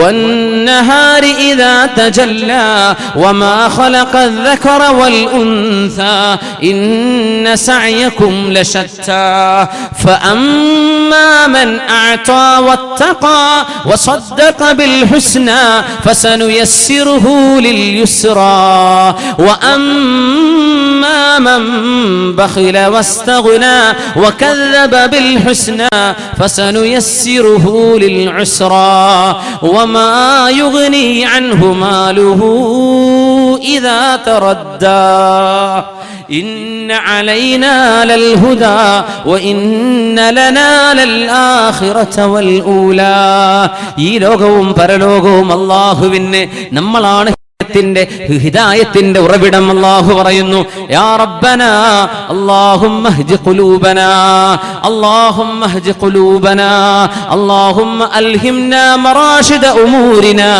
വന്നഹാരി ഇദാ തജല്ലാ വമാ ഖലഖൽ ദകറ വൽ ഉൻസാ ഇന്ന സഅയകും ലശത്താ ഫഅമ്മാ മൻ അഅതാ വത്തഖാ വസദ്ദഖ ബിൽ ഹുസ്നാ ഫസനുയസ്സിറുഹു ലിൽ യുസ്റാ വഅമ്മാ മൻ ബഖില വസ്തഗ്നാ വകذب بالحسنى فسنيسره للعسرى وما يغني عنه ماله إذا تردى إن علينا للهدى وإن لنا للآخرة والأولى. ഈ ലോകവും പരലോകവും അല്ലാഹുവിനെ നമ്മളാണ് ഹിദായത്തിന്റെ ഉറവിടം അല്ലാഹു പറയുന്നു, യാ റബ്ബനാ അല്ലാഹുമ്മ ഹ്ദി ഖുലൂബനാ അല്ലാഹുമ്മ ഹ്ദി ഖുലൂബനാ അല്ലാഹുമ്മ അൽഹിംനാ മറാഷിദ ഉമൂരിനാ.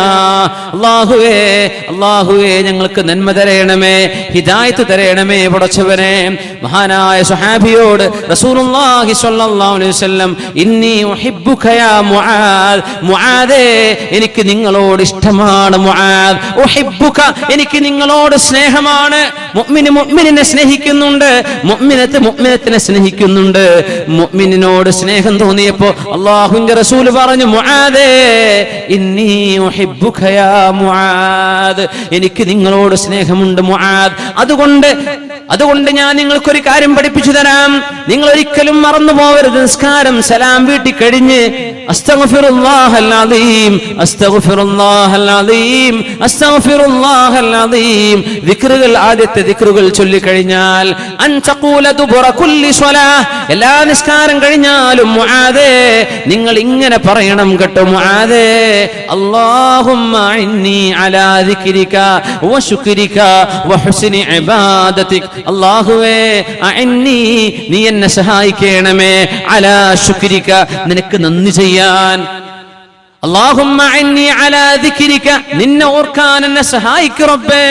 അല്ലാഹുവേ ഞങ്ങൾക്ക് നന്മ തരയണമേ, ഹിദായത്ത് തരയണമേ പടച്ചവനെ. മഹാനായ സ്വഹാബിയോട് റസൂലുള്ളാഹി സ്വല്ലല്ലാഹു അലൈഹി വസല്ലം ഇന്നി ഉഹിബ്ബുക യാ മുആദ്, മുആദേ എനിക്ക് നിങ്ങളോട് ഇഷ്ടമാണ് മുആദ്. ഉഹിബ്ബുക എനിക്ക് നിങ്ങളോട് സ്നേഹമാണ്. മുഅ്മിന് മുഅ്മിനിനെ സ്നേഹിക്കുന്നുണ്ട്, മുഅ്മിനത്ത് മുഅ്മിനത്തിനെ സ്നേഹിക്കുന്നുണ്ട്. മുഅ്മിനിനോട് സ്നേഹം തോന്നിയപ്പോൾ അല്ലാഹുവിന്റെ റസൂൽ പറഞ്ഞു, മുആദേ ഇന്നി ഉഹിബ്ബുക യാ മുആദ്, എനിക്ക് നിങ്ങളോട് സ്നേഹമുണ്ട് മുആദ്. അതുകൊണ്ട് ഞാൻ നിങ്ങൾക്കൊരു കാര്യം പഠിപ്പിച്ചു തരാം. നിങ്ങൾ ഒരിക്കലും മറന്നു പോകരുത്. നിസ്കാരം സലാം വീട്ടി കഴിഞ്ഞ് അസ്തഗ്ഫിറുല്ലാഹൽ അദീം അസ്തഗ്ഫിറുല്ലാഹൽ അദീം അസ്തഗ്ഫിറുല്ലാഹൽ അദീം ദിക്റുകൾ, ആദ്യത്തെ ദിക്റുകൾ ചൊല്ലിക്കഴിഞ്ഞാൽ അൻ തഖൂല ദുബറ കുല്ലി സ്വലാഹ്, എല്ലാ നിസ്കാരം കഴിഞ്ഞാലും മുആദേ നിങ്ങൾ ഇങ്ങനെ പറയണം കേട്ടോ. മുആദേ അല്ലാഹുമ്മ ഇന്നി അലാ ദിക്രിക വശുക്രിക വഹുസ്നി ഇബാദതിക. അല്ലാഹുവേ അഇന്നി, നീ എന്നെ സഹായിക്കണമേ, അലാ ശുക്രിക, നിനക്ക് നന്ദി ചെയ്യാൻ. അല്ലാഹുമ്മ അഇന്നി അലാ ദിക്രിക, നിന്നെ ഓർക്കാൻ എന്നെ സഹായിക്കു റബ്ബേ.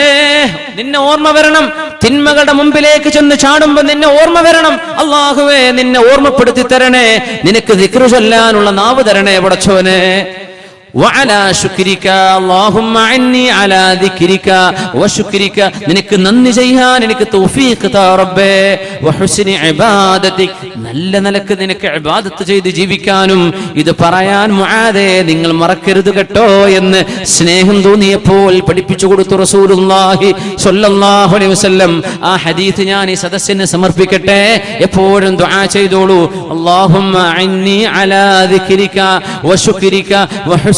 നിന്നെ ഓർമ്മ വരണം. തിന്മകളുടെ മുമ്പിലേക്ക് ചെന്ന് ചാടുമ്പോൾ നിന്നെ ഓർമ്മ വരണം. അല്ലാഹുവേ നിന്നെ ഓർമ്മപ്പെടുത്തി തരണേ, നിനക്ക് ദിക്ർ ചൊല്ലാനുള്ള നാവ് തരണേ പടച്ചോനെ. വഅലാ ശുക്രിക അല്ലാഹുമ്മ അന്നി അലാ ദിക്രിക വശുക്രിക, നിനക്ക് നന്ദി ചെയ്യാൻ എനിക്ക് തൗഫീഖ് താ റബ്ബേ. വഹുസ്നി ഇബാദതിക്, നല്ല നിലക്ക് നിനക്ക് ഇബാദത്ത് ചെയ്ത് ജീവിക്കാനും ഇത് പറയാൻ മുആദേ നിങ്ങൾ മറക്കരുത് കേട്ടോ എന്ന് സ്നേഹം തോന്നിയപ്പോൾ പഠിപ്പിച്ചു കൊടുത്തു റസൂലുള്ളാഹി സ്വല്ലല്ലാഹു അലൈഹി വസല്ലം. ആ ഹദീസ് ഞാൻ ഈ സദസ്സിന് സമർപ്പിക്കട്ടെ. എപ്പോഴും ദുആ ചെയ്തോളൂ. അല്ലാഹുമ്മ അന്നി അലാ ദിക്രിക വശുക്രിക വഹുസ്നി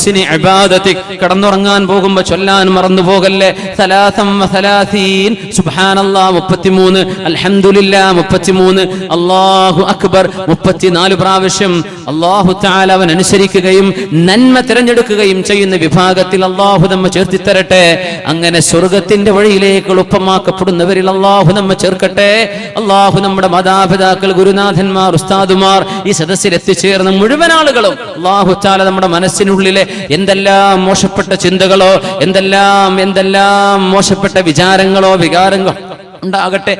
കടന്നുറങ്ങാൻ പോകുമ്പോ ചൊല്ലാൻ മറന്നു പോകല്ലേ. 33 സുബ്ഹാനല്ലാഹ് 33, അൽഹംദുലില്ലാഹ് 33, അല്ലാഹു അക്ബർ 34 പ്രാവശ്യം അല്ലാഹു തആല അവൻ അനുസരിക്കുകയും നന്മ തിരഞ്ഞെടുക്കുകയും ചെയ്യുന്ന വിഭാഗത്തിൽ അല്ലാഹു നമ്മെ ചേർത്തി തരട്ടെ. അങ്ങനെ സ്വർഗ്ഗത്തിന്റെ വഴിയിലേക്ക് എളുപ്പമാക്കപ്പെടുന്നവരിൽ അല്ലാഹു നമ്മെ ചേർക്കട്ടെ. അല്ലാഹു നമ്മുടെ മാതാപിതാക്കൾ, ഗുരുനാഥന്മാർ, ഉസ്താദുമാർ, ഈ സദസ്സിൽ എത്തിച്ചേർന്ന മുഴുവൻ ആളുകളും അല്ലാഹു തആല നമ്മുടെ മനസ്സിനുള്ളിലെ എന്തെല്ലാം മോശപ്പെട്ട ചിന്തകളോ എന്തെല്ലാം മോശപ്പെട്ട വിചാരങ്ങളോ വികാരങ്ങളോ ഉണ്ടാകട്ടെ